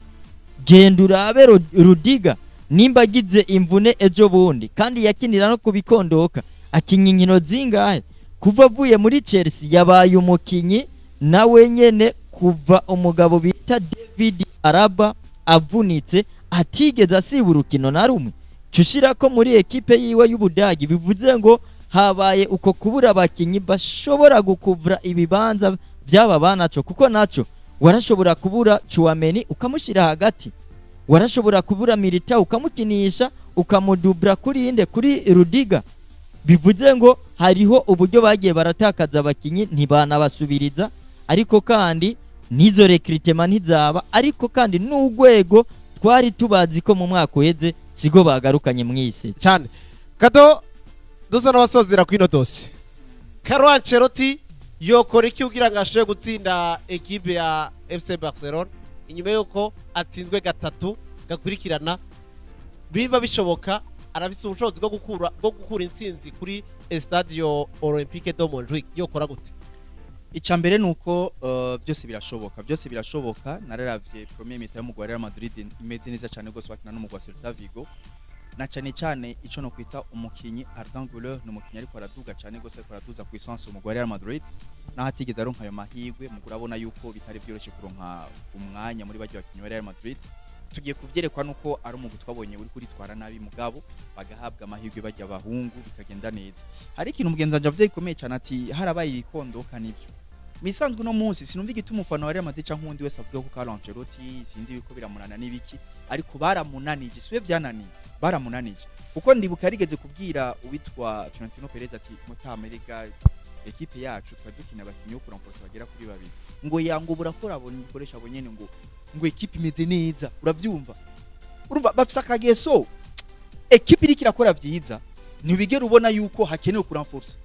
genda urabe Rudiga nimba agize imvune ejo bundi kandi yakinira no kubikondoka akinya inkino zingahe kuva avuye muri Chelsea yabaye umukinyi nawe nyene kuva umugabo bita David Araba avunitse atigeze asiba urukino na rumwe cushira ko muri ekipe yiwe y'Ubudagi bivuze ngo habaye uko kubura abakinyi bashobora gukuvura ibibanza byaba banaco kuko naco warashobora kubura Chouameni ukamushira hagati warashobora kubura Militao ukamukinisha ukamudubra kuri inde kuri Rudiga bivuze ngo hariho uburyo bagiye baratakaza abakinyi ntibanabasubiriza ariko kandi nizo recruitment ntizaba ariko kandi n'ugwego twari tubazi ko mu mwaka uheze sigo bagarukanye mwise cyane kado dusa n'abasozera kwino dosiye Carlo Ancelotti yokora iki ugira ngo ashobore gutsinda ekipe ya FC Barcelona inyuma yuko atsinzwe gatatu gakurikirana biba bishoboka arafise ubushobozi bwo gukura intsinzi kuri Estadio Olympique de Montjuic yokora gute Icambere nuko byose birashoboka nararavye premier mita yo mu Real Madrid imeze neza cyane gose wakina no mu Celta Vigo na cyane ico no kwita umukinyi Arda Güler no mukinyi ariko araduga cyane gose ariko araduza ku essence mu Real Madrid naho atigeze aronka ayo mahigwe mu kurabona yuko bitari byoroshye kuronka umwanya muri bagiye bakinyi wa Real Madrid tugiye kuvyerekwa nuko ari umugwi twabonye uri kuritwara nabi mugabo bagahabwa amahigwe bajya abahungu bikagenda neza hari ikintu mugenza njavye ikomeye cyane ati harabaye ibikondoka nivyo misanzwe no munsi sinumva igituma umufana wa Real Madrid canke undi wese avuga ko Carlo Ancelotti sinzi biko biramunana nibiki ariko baramunanije siwe vyananiye baramunanije kuko ndibuka yarigeze kubwira uwitwa Florentino Perez ati mutamerega ekipe yacu twadukina abakinyi ukura mforce bagera kuri babiri ngo yango burakora abone ikoresha abonyene ngo ekipe imeze neza uravyumva urumva bafisa kageso ekipe iri kirakora vyiza ntibigera ubona yuko hakenewe kura mforce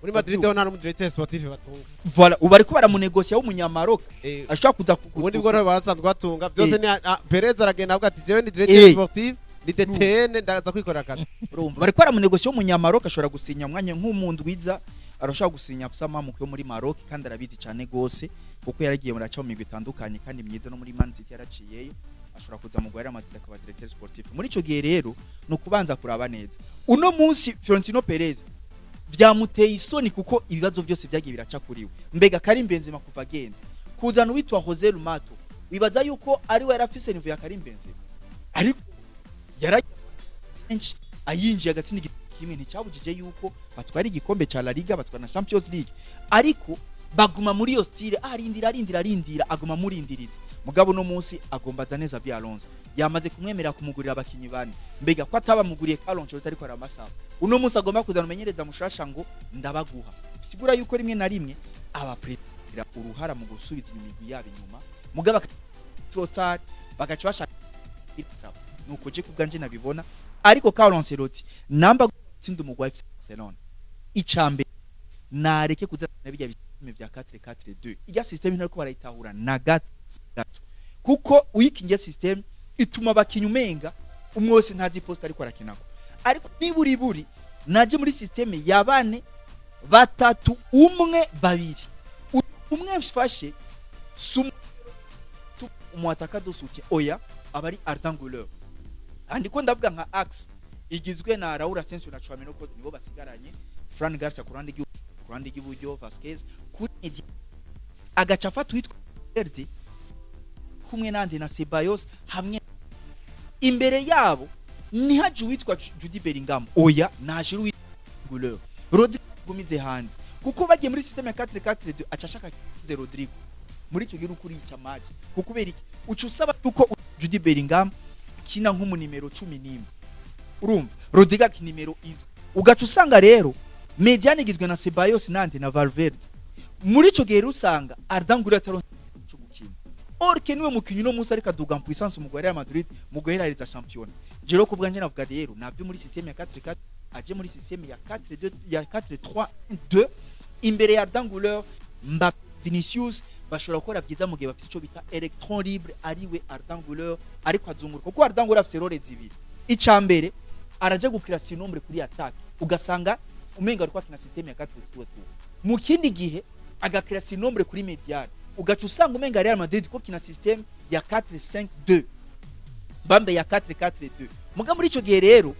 muri Madrid ho nta n'umudirecteur sportif batunga voilà ubariko baramunegosia w'umunyamaroka ashaka kuza ubundi bwo basanzwe batunga byose ni Perez aragenda avuga ati jewe ni directeur sportif ni DTN ndaza kwikorera akazi urumva bariko baramunegosia w'umunyamaroka ashobora gusinya mwanya nk'umuntu wiza arashaka gusinya afisa mamuko yo muri Maroc kandi arabizi cyane gose kuko yaragiye muraca mu migwi itandukanye kandi myiza no muri Man City yaraciyeyo ashobora kuza mu Real Madrid akaba directeur sportif muri ico gihe rero no kubanza kuraba neza uno munsi Florentino Perez vyamuteye isoni kuko ibibazo byose byagiye biraca kuriwe mbega Karim Benzema kuva agenda kuzana witwa Jose Lumato wibaza yuko ari we yarafise niveau ya Karim Benzema ariko yaragenshi ayinjiye agatsinda kimwe nticyabujije yuko batwara igikombe ca La Liga batwara na Champions League ariko baguma muri yo style arindira aguma murindiriza mugabo no munsi agombaza neza bya Alonso yamaze kumwemerera kumugurira abakinyi bane mbega ko atabamuguriye Carlo Ancelotti ariko ari Amasaha uno munsi agomba kuzana umenyereza mushasha ngo ndabaguha sigura yuko rimwe na rimwe abaprepara uruhara mu gusubiza imigwi yabo inyuma mugabo total bagaca bashaka nuko je kubganje nabibona ariko Carlo Ancelotti namba gutsinda umugwi wa FC Barcelona icambe nareke kuzana bijya bya 4-4-2 ijya system ntariko barayitahura na gato kuko uyikinge system ituma abakinyi umenga umwe wese ntazi post ariko arakinako ariko niburi naje muri system ya bane batatu umwe babiri umwe mfashe umwataka dosuti oya abari Arda Güler andiko ndavuga nka axe igizwe na Raul Asensio na Chouameni ko nibo basigaranye Fran Garcia kurandi giburyo Vasquez kuri agaca fatu witwa Verde kumwe nande na Ceballos hamwe imbere yabo ni haje witwa Jude Bellingham oya naje witwa Güler Rodrigo gumize hanze kuko bagiye muri system ya 4-4-2 acashaka Rodrigo muri cyo gihe ukuri cya match kuko beri ucusaba tuko Jude Bellingham kina nk'umu nimero 11 urumva Rodrigo ki nimero 1 ugaca usanga rero mediane igizwe na Ceballos nande na Valverde muri cyo gihe usanga Arda Güler ataronse cyo gukina orke niwe mukinyi no musa ariko aduga puissance mu Real Madrid mu guheraheza champion jero kubwanje navuga rero navyo muri system ya 4-4 aje muri system ya 4-2 ya 4-3-2 imbere ya Arda Güler Mbappé Vinicius bashobora gukora byiza mu gihe bafite ico bita electron libre ariwe Arda Güler ariko azunguruka kuko Arda Güler afite role zibiri icambere araje gukira sinombre kuri attack ugasanga umenga ariko akina system ya 4-3-2 mu kindi gihe agakira sinombre kuri mediane ugaca usanga umenga Real Madrid ko kina system ya 4-5-2 bambe ya 4-4-2 muga muri ico gihe rero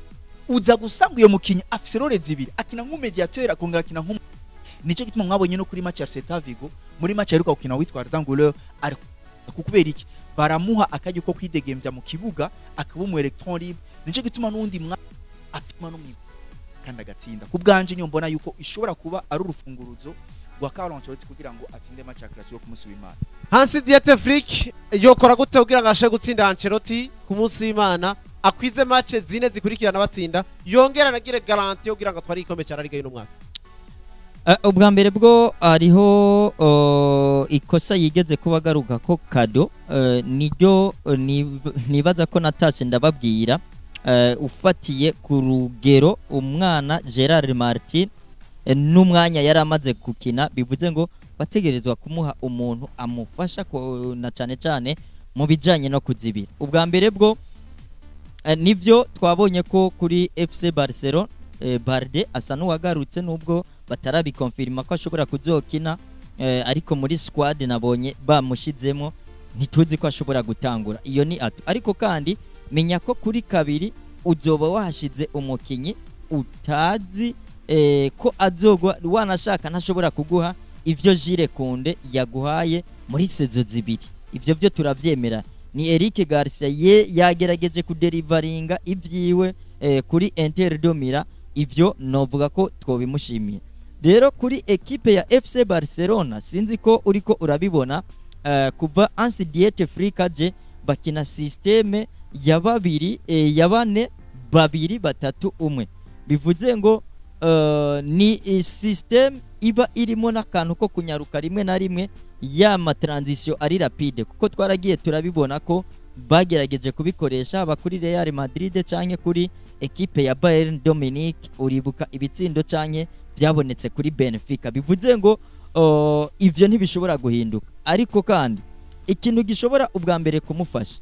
uza gusanga uyo mukinyi afite role zibiri akina nk'umediateur akonga akina nk'um nico gituma mwabonye no kuri match ya Celta Vigo muri match yaruka ukina witwa Arda Güler ariko kukubera iki baramuha akajyo ko kwidegembya mu kibuga akaba mu electron libre nico gituma nundi apima no kandi agatsinda ku bwanje niyo mbona yuko ishobora kuba ari urufunguruzo rwa Carlo Ancelotti kugira ngo atsinde match ya Clasico ku munsi w'Imana. Hansi Diete Flick yokora gute kugira ngo ashe gutsinda Ancelotti ku munsi w'Imana akwize match zine zikurikirana batsinda yongera nagire garantie kugira ngo twari ikombe cyara liga y'uno mwaka. Ubwa mbere bwo ariho ikosa yigeze kuba garuka ko kado niryo nibaza ko natashe ndababwira ufatiye ku rugero umwana Gerard Martin n'umwanya yari amaze gukina bivuze ngo bategerezwa kumuha umuntu amufasha na cyane cyane mu bijanye no kuzibira. Ubwa mbere bwo nivyo twabonye ko kuri FC Barcelona Barde asa n'uwagarutse nubwo batarabikonfirma ko ashobora kuzokina ariko muri squad nabonye bamushizemo ntituzi ko ashobora gutangura iyo ni atu ariko kandi menya ko kuri kabiri uzoba wahashize umukinyi utazi ko azogwa wanashaka ntashobora kuguha ivyo Jire Kunde yaguhaye muri sezo zibiri ivyo byo turavyemera ni Eric Garcia yagerageje kuderivaringa ivyiwe kuri Inter de Milan ivyo novuga ko twobimushimiye rero kuri equipe ya FC Barcelona sinzi ko uriko urabibona kuva Hansi Diete Flick aje bakina systeme ya babiri ya bane babiri batatu umwe bivuze ngo ni system iba irimo nakantu ko kunyaruka rimwe na rimwe ya ma transition ari rapide kuko twaragiye turabibona ko bagerageje kubikoresha abakuri Real Madrid canke kuri equipe ya Bayern Dominique uribuka ibitsindo canke byabonetse kuri Benfica bivuze ngo ivyo ntibishobora guhinduka ariko kandi ikintu gishobora ubwa mbere kumufasha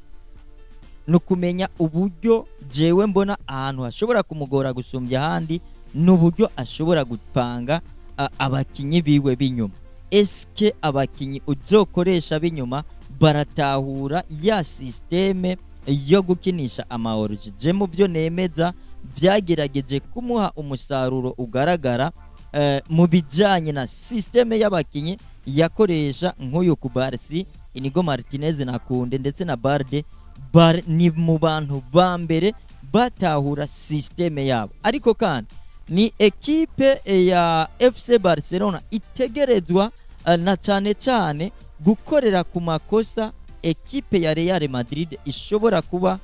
no kumenya uburyo jewe mbona ahantu hashobora kumugora gusumbya handi n'uburyo ashobora gupanga abakinyi biwe binyuma eske abakinyi uzokoresha binyuma baratahura ya systeme yo gukinisha amaorigin je mu byo nemeza byagerageje kumuha umusaruro ugaragara mu bijanye na systeme y'abakinyi yakoresha nk'uyu ku Barsi Inigo Martinez na Kunde ndetse na Barde ni mu bantu ba mbere batahura systeme yabo ariko kandi ni equipe ya FC Barcelona itegerezwa na cyane cyane gukorera ku makosa equipe ya Real Madrid ishobora kuba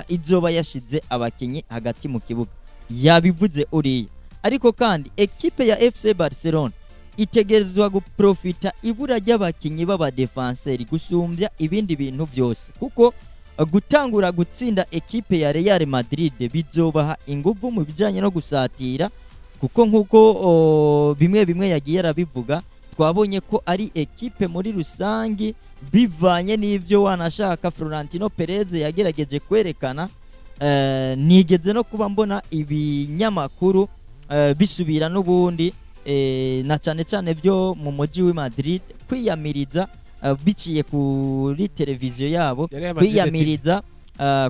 izoba yashize abakinyi hagati mu kibuga yabivuze uriya ariko kandi equipe ya FC Barcelona itegerezwa guprofita ibura ry'abakinyi baba defenseur gusumbya ibindi bintu byose kuko gutangura gutsinda equipe ya Real Madrid bizobaha ingufu mu bijanye no gusatira kuko nkuko bimwe yagiye arabivuga twabonye ko ari equipe muri rusangi bivanye n'ivyo wanashaka Florentino Perez yagerageje kwerekana nigeze no kuba mbona ibinyamakuru bisubira n'ubundi na cyane cyane byo mu mujyi wa Madrid kwiyamiriza biciye kuri televiziyo yabo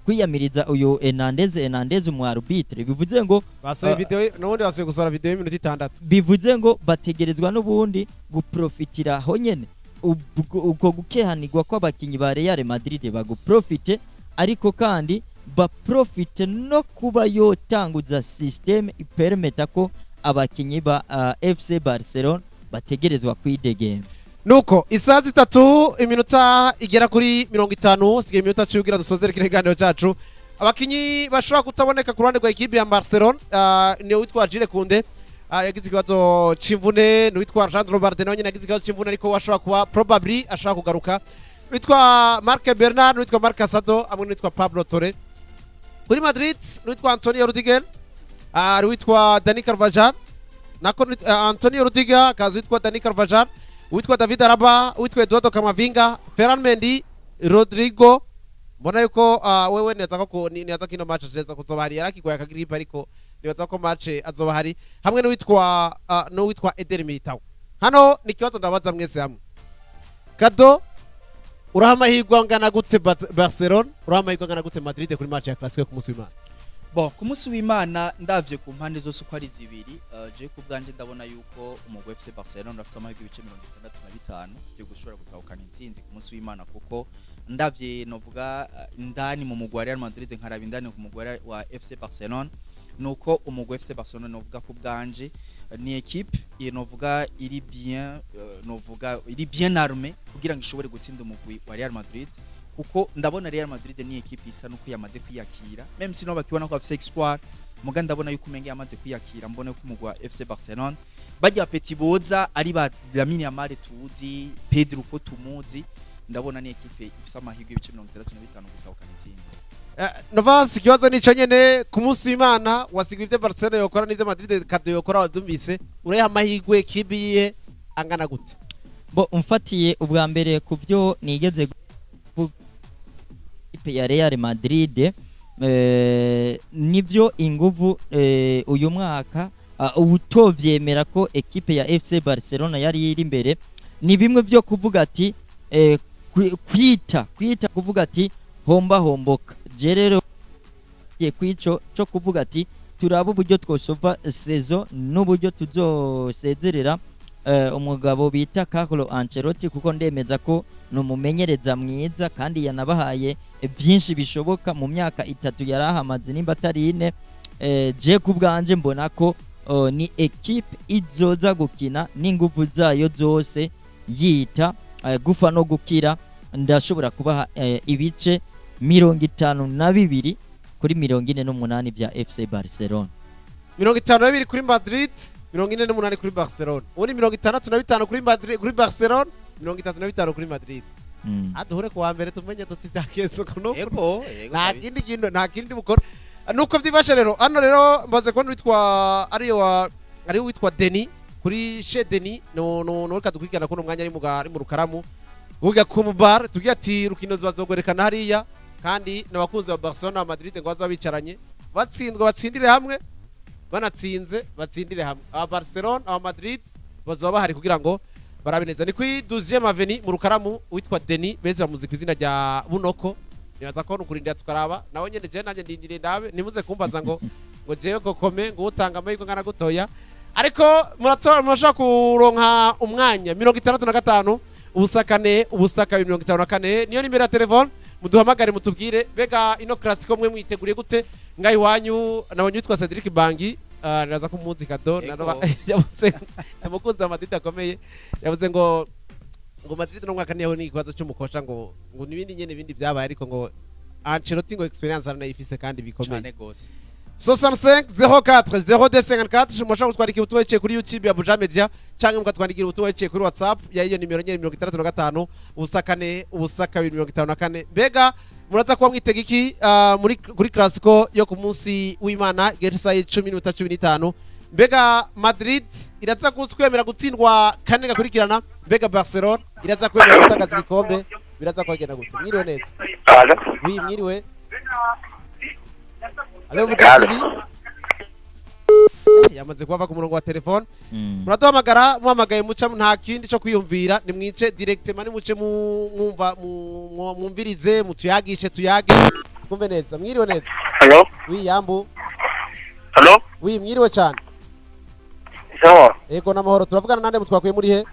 kwiyamiriza uyu Hernandez mu arbitre bivuze ngo basohoye video n'ubundi basohoye gusora video y'iminota 6 bivuze ngo bategerezwa n'ubundi guprofitira ho nyene uko gukehanirwa kw'abakinyi ba Real Madrid baguprofite ariko kandi baprofite no kuba yotanguza system ipermeta ko abakinyi ba FC Barcelona bategerezwa kwidegema nuko isaha 3 iminota igera kuri 50 sigaye iminota 10 kugira dusozere kireganiro cyacu abakinyi bashobora kutaboneka ku ruhande rwa equipe ya Barcelona ni witwa Jire Kunde yagize ikibazo c'imvune ni witwa Jean Robert nawe yagize ikibazo c'imvune ariko washobora kuba probably ashaka kugaruka witwa Marc Bernard witwa Marc Asado amwe witwa Pablo Torre kuri Madrid witwa Antonio Rudiger witwa Dani Carvajal nako Antonio Rudiger kazi witwa Dani Carvajal witwa David Araba witwa Eduardo Camavinga Ferran Mendy Rodrigo mbona yuko wewe neza ko neza kino match neza kuzoba hari yarakigwa yakagripe ariko nibaza ko match azoba hari hamwe no witwa Eder Militao hano ni kibazo ndabaza mwese hamwe Kado urahamahirwa ngana gute Barcelona urahamahirwa ngana gute Madrid kuri match ya Clasico ku munsi w'Imana Bon ku munsi w'Imana ndavye ku mpande zose uko ari zibiri je ku bwanje ndabona yuko umugwi FC Barcelona afite amahirwe ibice 65 byo gushobora gutahukana intsinzi ku munsi w'Imana kuko ndavye novuga indani mu mugwi wa Real Madrid nkaraba indani ku mugwi wa FC Barcelona nuko umugwi FC Barcelona novuga ko bwanje ni equipe novuga iri bien novuga iri bien armée kugira ngo ishobore gutsinda umugwi wa Real Madrid kuko ndabona Real Madrid ni equipe isa nuko yamaze kwiyakira même si no bakibona ko afise espoir muga ndabona yuko umenge yamaze kwiyakira mbone ko umugwi wa FC Barcelona bajya petit boza ari ba Lamine Yamal tuzi Pedro ko tumuzi ndabona ni equipe ifise amahirwe y'ibice 65 gutahukana intsinzi Novas ikibazo nico nyene ku munsi w'Imana wasigwa ivyo Barcelona yokora n'ivyo Madrid kado yokora wadumbise uraye amahirwe kibiye angana gute bo umfatiye ubwa mbere ku byo nigeze ipe ya Real Madrid nibyo inguvu uyu mwaka utovyemera ko equipe ya FC Barcelona yari iri imbere ni bimwe byo kuvuga ati kwita kuvuga ati homboka je rero kwico cyo kuvuga ati turaba uburyo twosova saison n'uburyo tuzosezerera umugabo bita Carlo Ancelotti kuko ndemeza ko numumenyereza mwiza kandi yanabahaye byinshi bishoboka mu myaka 3 yarahamaze nimba atari ine je kubwanje mbona ko ni equipe izoza gukina n'ingufu zayo zose yita gufa no gukira ndashobora kubaha ibice 52 kuri 48 bya FC Barcelona 52 kuri Madrid 48 kuri Barcelona ubundi 65 kuri Madrid kuri Barcelona 35 kuri Madrid aduhure ku wa mbere tumenye tutitakeso kono yego nta kindi bukora nuko vyibashe rero hano rero mbaze ko witwa ari witwa Denis kuri chez Denis no kadukwikana ko umwanya ari mu rukaramu uvuga ku bar tugiye ati rukino zibazogwerekana hariya kandi nabakunze wa Barcelona na Madrid ngo bazabicaranye batsindire hamwe banatsinze batsindire hamwe aba Barcelona aba Madrid bazaba bahari kugira ngo barabineza ni kuri 12e avenue mu rukaramu witwa Denis beze bamuzika izina rya Bunoko nibaza ko nukurindira tukaraba nawe nyene je nanje ndindire ndabe nimuze kumbaza ngo jewe kokome ngo utanga amahirwe ngana gutoya ariko murashaka kuronka umwanya 65 ubusakane ubusaka 54 niyo nimero ya telefone muduhamagare mutubwire bega ino Clasico mwe mwiteguriye gute ngayi wanyu nabonye witwa Cedric Bangi naza ko muzi kado yavuze amukunza Madrid akomeye yavuze ngo Madrid no mwaka niyo ni ikwazo cy'umukosha ngo nibindi nyene bindi byabaye ariko ngo Ancelotti ngo experience aranayifise kandi bikomeye cyane gose 65 04 0254 mushaka kutwandikira ubutumwa cye kuri YouTube ya Buja Media cyangwa mukatwandikira ubutumwa cye kuri WhatsApp ya iyo nimero nyene 65 ubusakane ubusaka 54 bega muraza kuba mwitega iki kuri Clasico yo ku munsi w'Imana gesa 10:15 bega Madrid iraza kwemera gutsindwa kane gakurikirana bega Barcelona iraza kwemera gutagaza igikombe biraza kwagenda gute mwiriwe neza oui mwiriwe Allo Bukera yamaze kuva ku murongo wa telefone muraduhamagara muhamagaye muca nta kindi cyo kwiyumvira ni mwice directement ni muce mwumva mwumvirize mutuyagishe tuyage twumve neza mwiriwe neza Allo oui yambu Allo oui mwiriwe cyane sawa yego namahoro turavugana nande mutwakuye muri he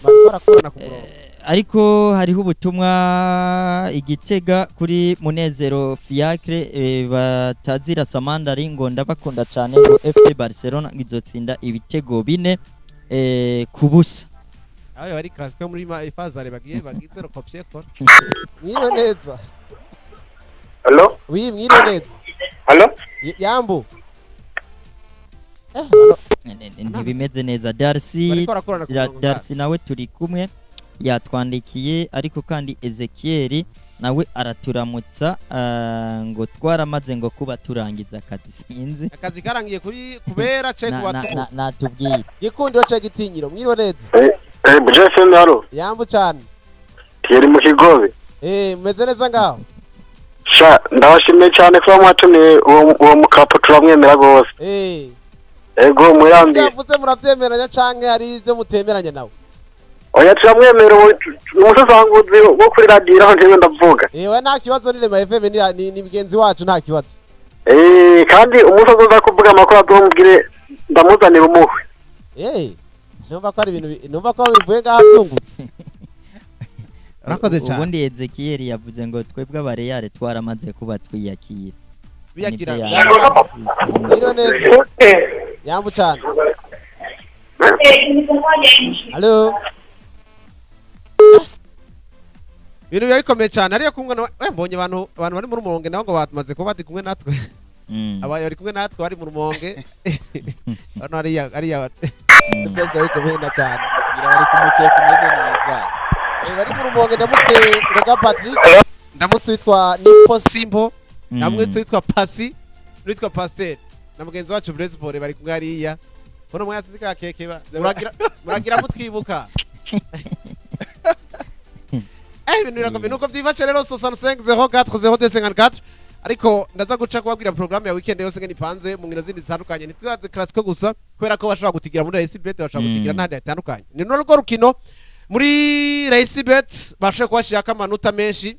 bakora korana ku murongo ariko hariho ubutumwa igitega kuri Munezero Fiacre batazira Samandari ngo ndabakunda cyane ngo FC Barcelona ngizotsinda ibitego 4 kubusa ayo bari Clasico muri Fazare bagize ro copier ko mwiriwe neza Allo oui mwiriwe neza Allo yambu ntibimeze neza Darcy nawe turi kumwe yatwandikiye ariko kandi Ezekiel nawe araturamutsa ngo twaramaze ngo kuba turangiza akazi sinzi akazi karangiye kuri kubera check watu natubwiye gikundiro check gitinyiro mwiriwe neza Jason haro yambu cyane Thierry mu Kigobe meze neza ngaho sha ndabashimiye cyane kuba mwatumiye uwo mukapo turamwemera gose ego murambi yavuze muravyemeranya canke ari ivyo mutemeranya nawe oya turamwemera umusasanguzi wo kuri radio aho ntewe ndavuga we nta kibazo ni Rema FM ni bigenzi wacu nta kibazo kandi umusaza kuvuga amakuru adomubwire ndamuzanira umuhwe numva ko ari ibintu numva ko bivuye ngaho byungutse urakoze cyane ubundi Ezekiel yavuze ngo twebwe abareyare twaramaze kuba twiyakira biyagira Nibyo Mwiriwe neza Yambu cyane Halo Bintu bikomeye cyane ariyo kumwe mbonye abantu bari mu rumonge nabo ngo bamaze kuba bati kumwe natwe abaye bari kumwe natwe bari mu rumonge hano ariya twese bikomeye na cyane ngira bari kumuteka kumeze neza bari mu rumonge ndamutse Ngoga Patrick ndamutse witwa Nipo Simbo namwitse witwa Pasi witwa Pastel na mugenzi wacu Brezbore bari kumwe ariya Bono mwasize ka keke muragira mutwibuka ibintu birakomeye nuko byifashe rero 65040254 ariko ndaza guca kubabwira programme ya weekend yose ngeni panze mu ngino zindi zitandukanye ntitwaze Clasico gusa kubera ko bashobora gutigira muri RaceBet bashobora gutigira n'ahandi hatandukanye ni n'urwo rukino muri RaceBet bashobora kubashiraka amanota menshi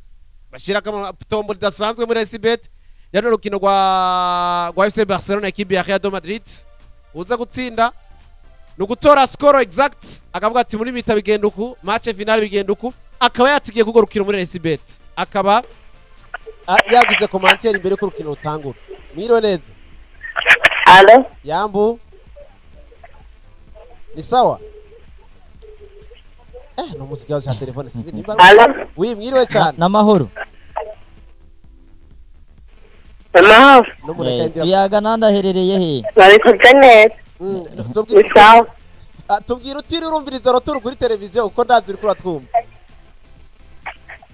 bashiraka tombo ridasanzwe muri RaceBet yano rukino rwa FC Barcelona equipe ya Real Madrid uza gutsinda nugutora score exact akavuga ati muri mita bigenda uku match final bigenda uku akaba yatigiye kugorukira muri RaceBet akaba yagize commentaire imbere ko rukino rutangura mwiriwe neza Allo Yambu ni sawa no musigaho cha telefone sivini Allo oui mwiriwe cyane n'amahoro Hello no murekendira tuyaga nandaherereye he Bari kuganira Sawa tubwira utiri urumviriza roturu kuri televiziyo uko ndazi uri kuratwumva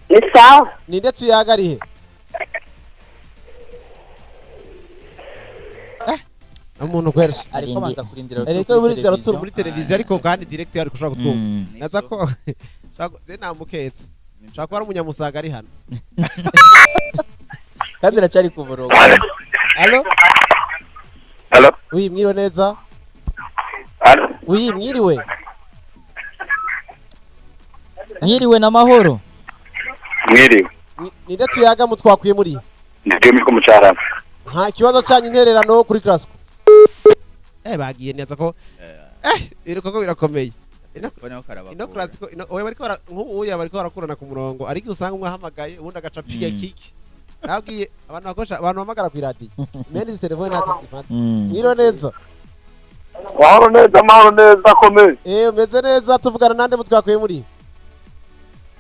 Ni sawa ninde tuyagarihe umuntu kweresha ariko manza kurindira ariko muri roturu muri televiziyo ariko kandi direct yari kushaka gutwumva naza ko je namuketse shaka ko ari umunyamusaga ari hano kandi racari kuvoroga allo Allo oui mwiriwe neza Allo oui mwiriwe mwiriwe n'amahoro mwiriwe ninde tuyaga mutwakuye muri ndikemi ko mucarana nta kibazo cyanyu intererano kuri Clasico bagiye neza ko biriko ko birakomeye ino Clasico oya bariko nk'uya bariko barakurana ku murongo ariko usanga umwe ahamagaye ubundi agaca piga kiki nabwiye abantu bamagara ku radio meni telefone ntakizifata mwiriwe neza mahoro neza komeye umeze neza tuvugana nande mutwakuye muri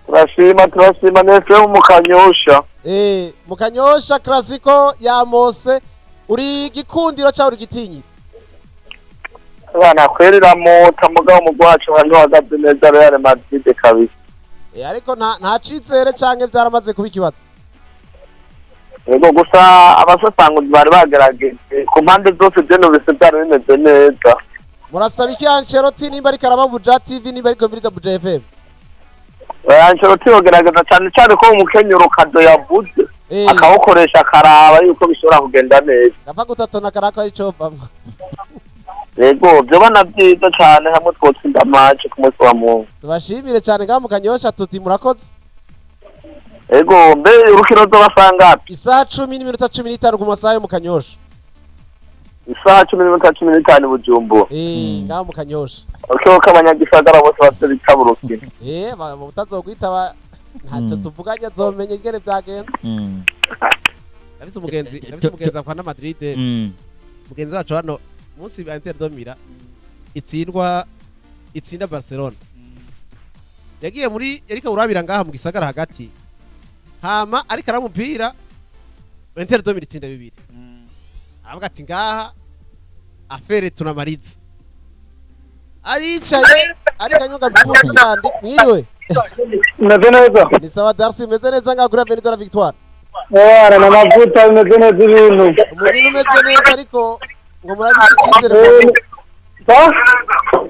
turashima nese mu Kanyosha mu Kanyosha Clasico ya Mose uri gikundiro cya uri gitinyi bana kwerera mu tamuga mu gwacu hano hagaze neza Real Madrid kabisa ariko nta cizere canke byaramaze kuba ikibazo yego gusa abasasanguzi bari bagerageje ku mpande zose byo bise byari bimeze neza murasaba iki Ancelotti nimba ari karama Buja TV nimba ari kombiriza Buja FM Ancelotti yogerageza cyane ko umukenyero kado yavuze akawukoresha akaraba yuko bishobora kugenda neza gapfa gutatona karako ari copamwa yego byo bana byiza cyane hamwe twotsinda match ku munsi wa Mungu tubashimire cyane ngaho mu Kanyosha tuti murakoze yego mbe urukino z'abasanga isaha 10:15 ku masaha yo mu Kanyosha isaha 10:15 Bujumbura ngaho mu Kanyosha uko abanyagisagara bose batse urukino utazogwita ntacyo tuvuganye zomenye ingene byagenda nabise umugenzi kwa na Madrid mugenzi wacu hano munsi ya Inter Domira itsinda Barcelona yagiye muri ariko urabira ngaha mu gisagara hagati hama ariko aramupira Inter Domira itsinda 2 avuga ati ngaha afere tunamariza aricaye ari kanyuga by'umunsi kandi mwiriwe meze neza ni sawa Darcy meze neza ngaha kuri Avenue de la Victoire na mavuta meze neza ibintu umubiri umeze neza ariko ngo murabise icyizere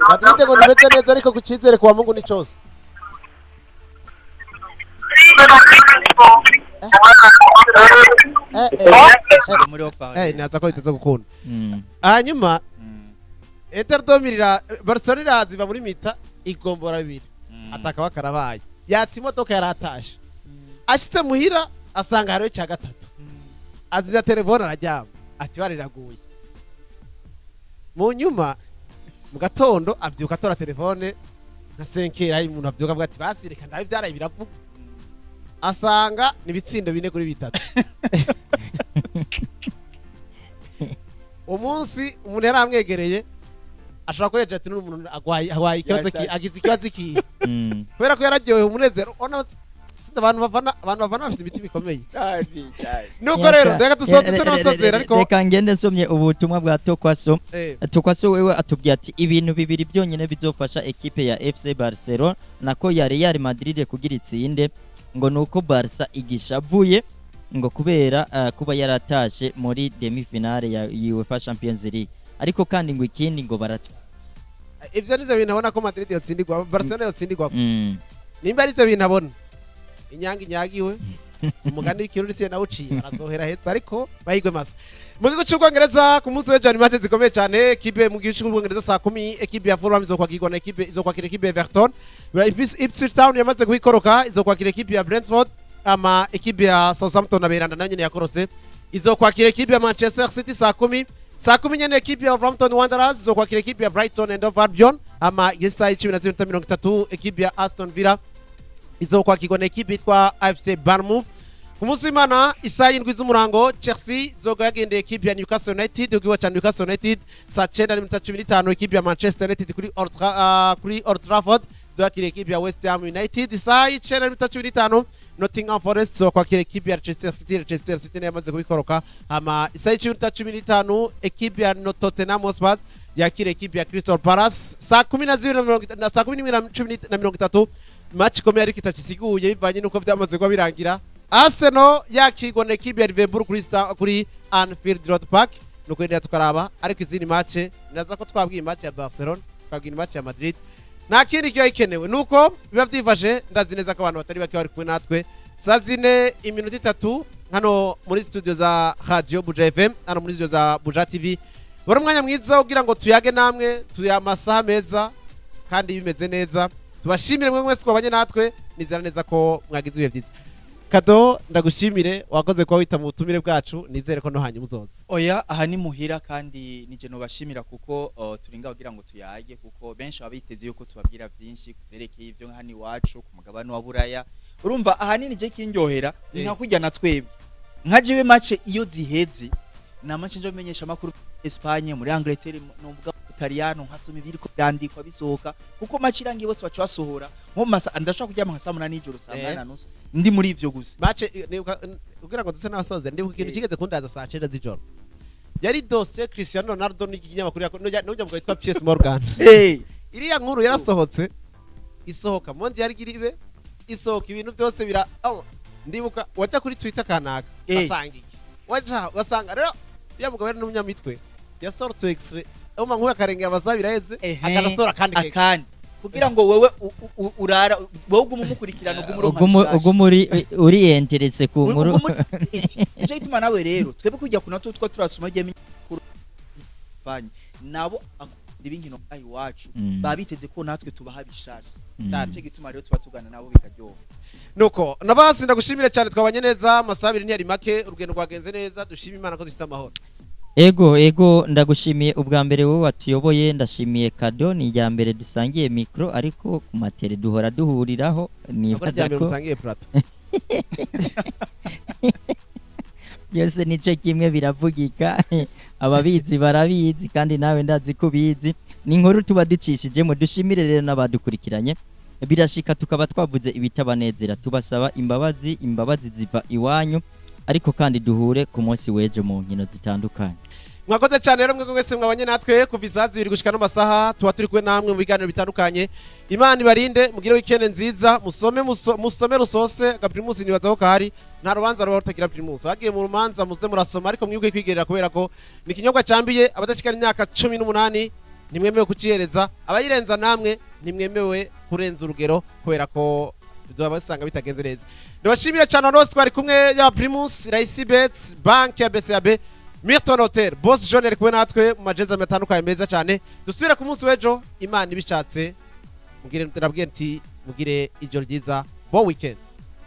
Madrid ngo nimeze neza ariko ku cyizere kwa Mungu ni cyose naza ko biteze gukunda hanyuma Inter Domira Barcelona ziva muri mita igombora 2 ataka bakarabaye yatsi imodoka yaratashe ashitse muhira asanga hariho cya gatatu azira telefone arajyama ati bariraguye mu nyuma mu gatondo avyuka atora telefone nka senkera umuntu avyuka avuga ati basireka ndabe byaraye biravuga asanga ni bitsindo 4 kuri 3 umunsi umuntu yaramwegereye ashobora kwejeje ati n'umuntu agwaye ikibazo agize ikibazo iki kubera ko yararyohewe umunezero ona abantu bavana bafite ibiti bikomeye nuko rero reka dusoze n'abasozera ariko reka ngende nsomye ubutumwa bwa Tokwaso wewe atubwiye ati ibintu bibiri byonyine bizofasha ekipe ya FC Barcelona nako ya Real Madrid kugira itsinde ngo nuko Barca igishavuye ngo kubera kuba yaratashe muri demi finale ya UEFA Champions League ariko kandi ngo ikindi ngo baraca ivyo nivyo binabona ko Madrid yotsindirwa Barcelona yotsindirwa nimba ari byo binabona inyanga inyagiwe umugani w'ikiruri siye nawuciye arazohera heza ariko bahigwe masa mu gihugu cy'Ubwongereza ku munsi w'ejo match zikomeye cyane ekipe mu gihugu cy'Ubwongereza saa 10 ekipe ya Fulham izokwakirwa na ekipe izokwakira ekipe ya Everton Ipswich Town yamaze kuhikoroka izokwakira ekipe ya Brentford ama ekipe ya Southampton na Beranda nayo nyene yakorotse izokwakira ekipe ya Manchester City saa 10 saa 10 nyene ekipe ya Wolverhampton Wanderers izokwakira ekipe ya Brighton and Hove Albion ama yesa 10:30 ekipe ya Aston Villa izokwakirwa na ekipe yitwa AFC Bournemouth ku munsi w'Imana isaa 7 z'umurango Chelsea izoga yagendeye ekipe ya Newcastle United ugiwa cha Newcastle United saa 9:15 ekipe ya Manchester United kuri Old Trafford izokwakira ekipe ya West Ham United saa 9:15 Nottingham Forest izokwakira ekipe ya Leicester City nayo yamaze kubikoroka ama isaa 10:15 ekipe ya Tottenham Hotspur yakira ekipe ya Crystal Palace saa 12:30 match komeye ariko itakisiguye bivanye nuko byamaze kuba birangira Arsenal yakigwa na ekipe ya Liverpool kuri Anfield Road Park nuko ndya tukaraba ariko izindi match naza ko twabwiye match ya Barcelona twabwiye match ya Madrid nta kindi cyo ikenewe nuko biba byifashe ndazi neza ko abantu batari bake bari kumwe natwe saa 4:03 hano muri studio za Radio Buja FM hano muri studio za Buja TV bari umwanya mwiza ugira ngo tuyage namwe tuyamasaha meza kandi bimeze neza tubashimire mwe mwese twabanye natwe nizera neza ko mwagize ibihe byiza Kado ndagushimire wakoze kwa wita mu butumire bwacu nizere ko no hanyuma uzoza oya aha ni muhira kandi nije no bashimira kuko turinga kugira ngo tuyage kuko benshi babiteze yuko tubabwira byinshi kuzerekeye ivyo nkani wacu ku mugabano wa Buraya urumva ahanini je kinyohera nka kujya na twebwe nka jiwe match iyo ziheze na match nje menyesha makuru Espagne muri Angleterre no Italiano nkasoma ibiriko byandikwa bisohoka kuko match irangiye bose bacu basohora nko masa ndashaka kujya saa 8 n'ijoro saa 8:30 ndi muri ivyo gusa match ugira ngo duse n'abasoze ndi ku kintu kigeze kundaza saa 9 z'ijoro yari dossier Cristiano Ronaldo n'ikinyamakuru n'ujya mugabo yitwa PS Morgan iriya nkuru yarasohotse isohoka mondi yari giribe isohoka ibintu byose bira ndibuka wajya kuri Twitter kanaka basanga iki waja wasanga rero ya mugabo yari n'umunyamitwe yasorto extrait uma nkuya karenge abazabiraheze akanasora kandi kugira ngo wewe urara wowe ugumukurikirana ugumuri uri interese ku nkuru ije ituma nawe rero twebe kujya kuna tutwa turasoma je banye nabo ndibinkino ayi wacu babiteze ko natwe tubaha bishasha ndaje gituma rero tuba tugana nabo bikaryoha nuko nabasi ndagushimire cyane twabanye neza amasabiri ntiyari make urugendo rwagenze neza dushima Imana ko dufite amahoro Ego ndagushimiye ubwa mbere wowe watuyoboye ndashimiye Kado ni ya mbere dusangiye micro ariko ku matere duhora duhuriraho nibaza ko dusangiye plato byose nice kimwe biravugika ababizi barabizi kandi nawe ndazi ko bizi ni inkuru tuba ducishije mu dushimire rero n'abadukurikiranye birashika tukaba twavuze ibitabanezera tubasaba imbabazi ziva iwanyu ariko kandi duhure ku munsi weje mu nkino zitandukanye mwakoze cyane rero mwe wese mwabanye natwe kuva isazi biri gushika no masaha tuba turi kwe namwe mu biganiro bitandukanye Imana ibarinde mugire weekend nziza musome rusose ga primus nibazaho kahari nta rubanza ruba rutagira primus bagiye mu rumanza muze murasoma ariko mwibuke kwigerera kubera ko ni kinyobwa cyambiye abadashikana imyaka 18 nimwemewe kucihereza abayirenza namwe nimwemewe kurenza urugero kubera ko bizoba basanga bitagenze neza ndabashimira cyane abantu bose twari kumwe ya Primus Raisi Bet Bank ya BCAB Milton Hotel Boss John ari kumwe natwe mu majeza metandukanye meza cyane dusubira ku munsi w'ejo Imana ibishatse mugire ijoro ryiza bon weekend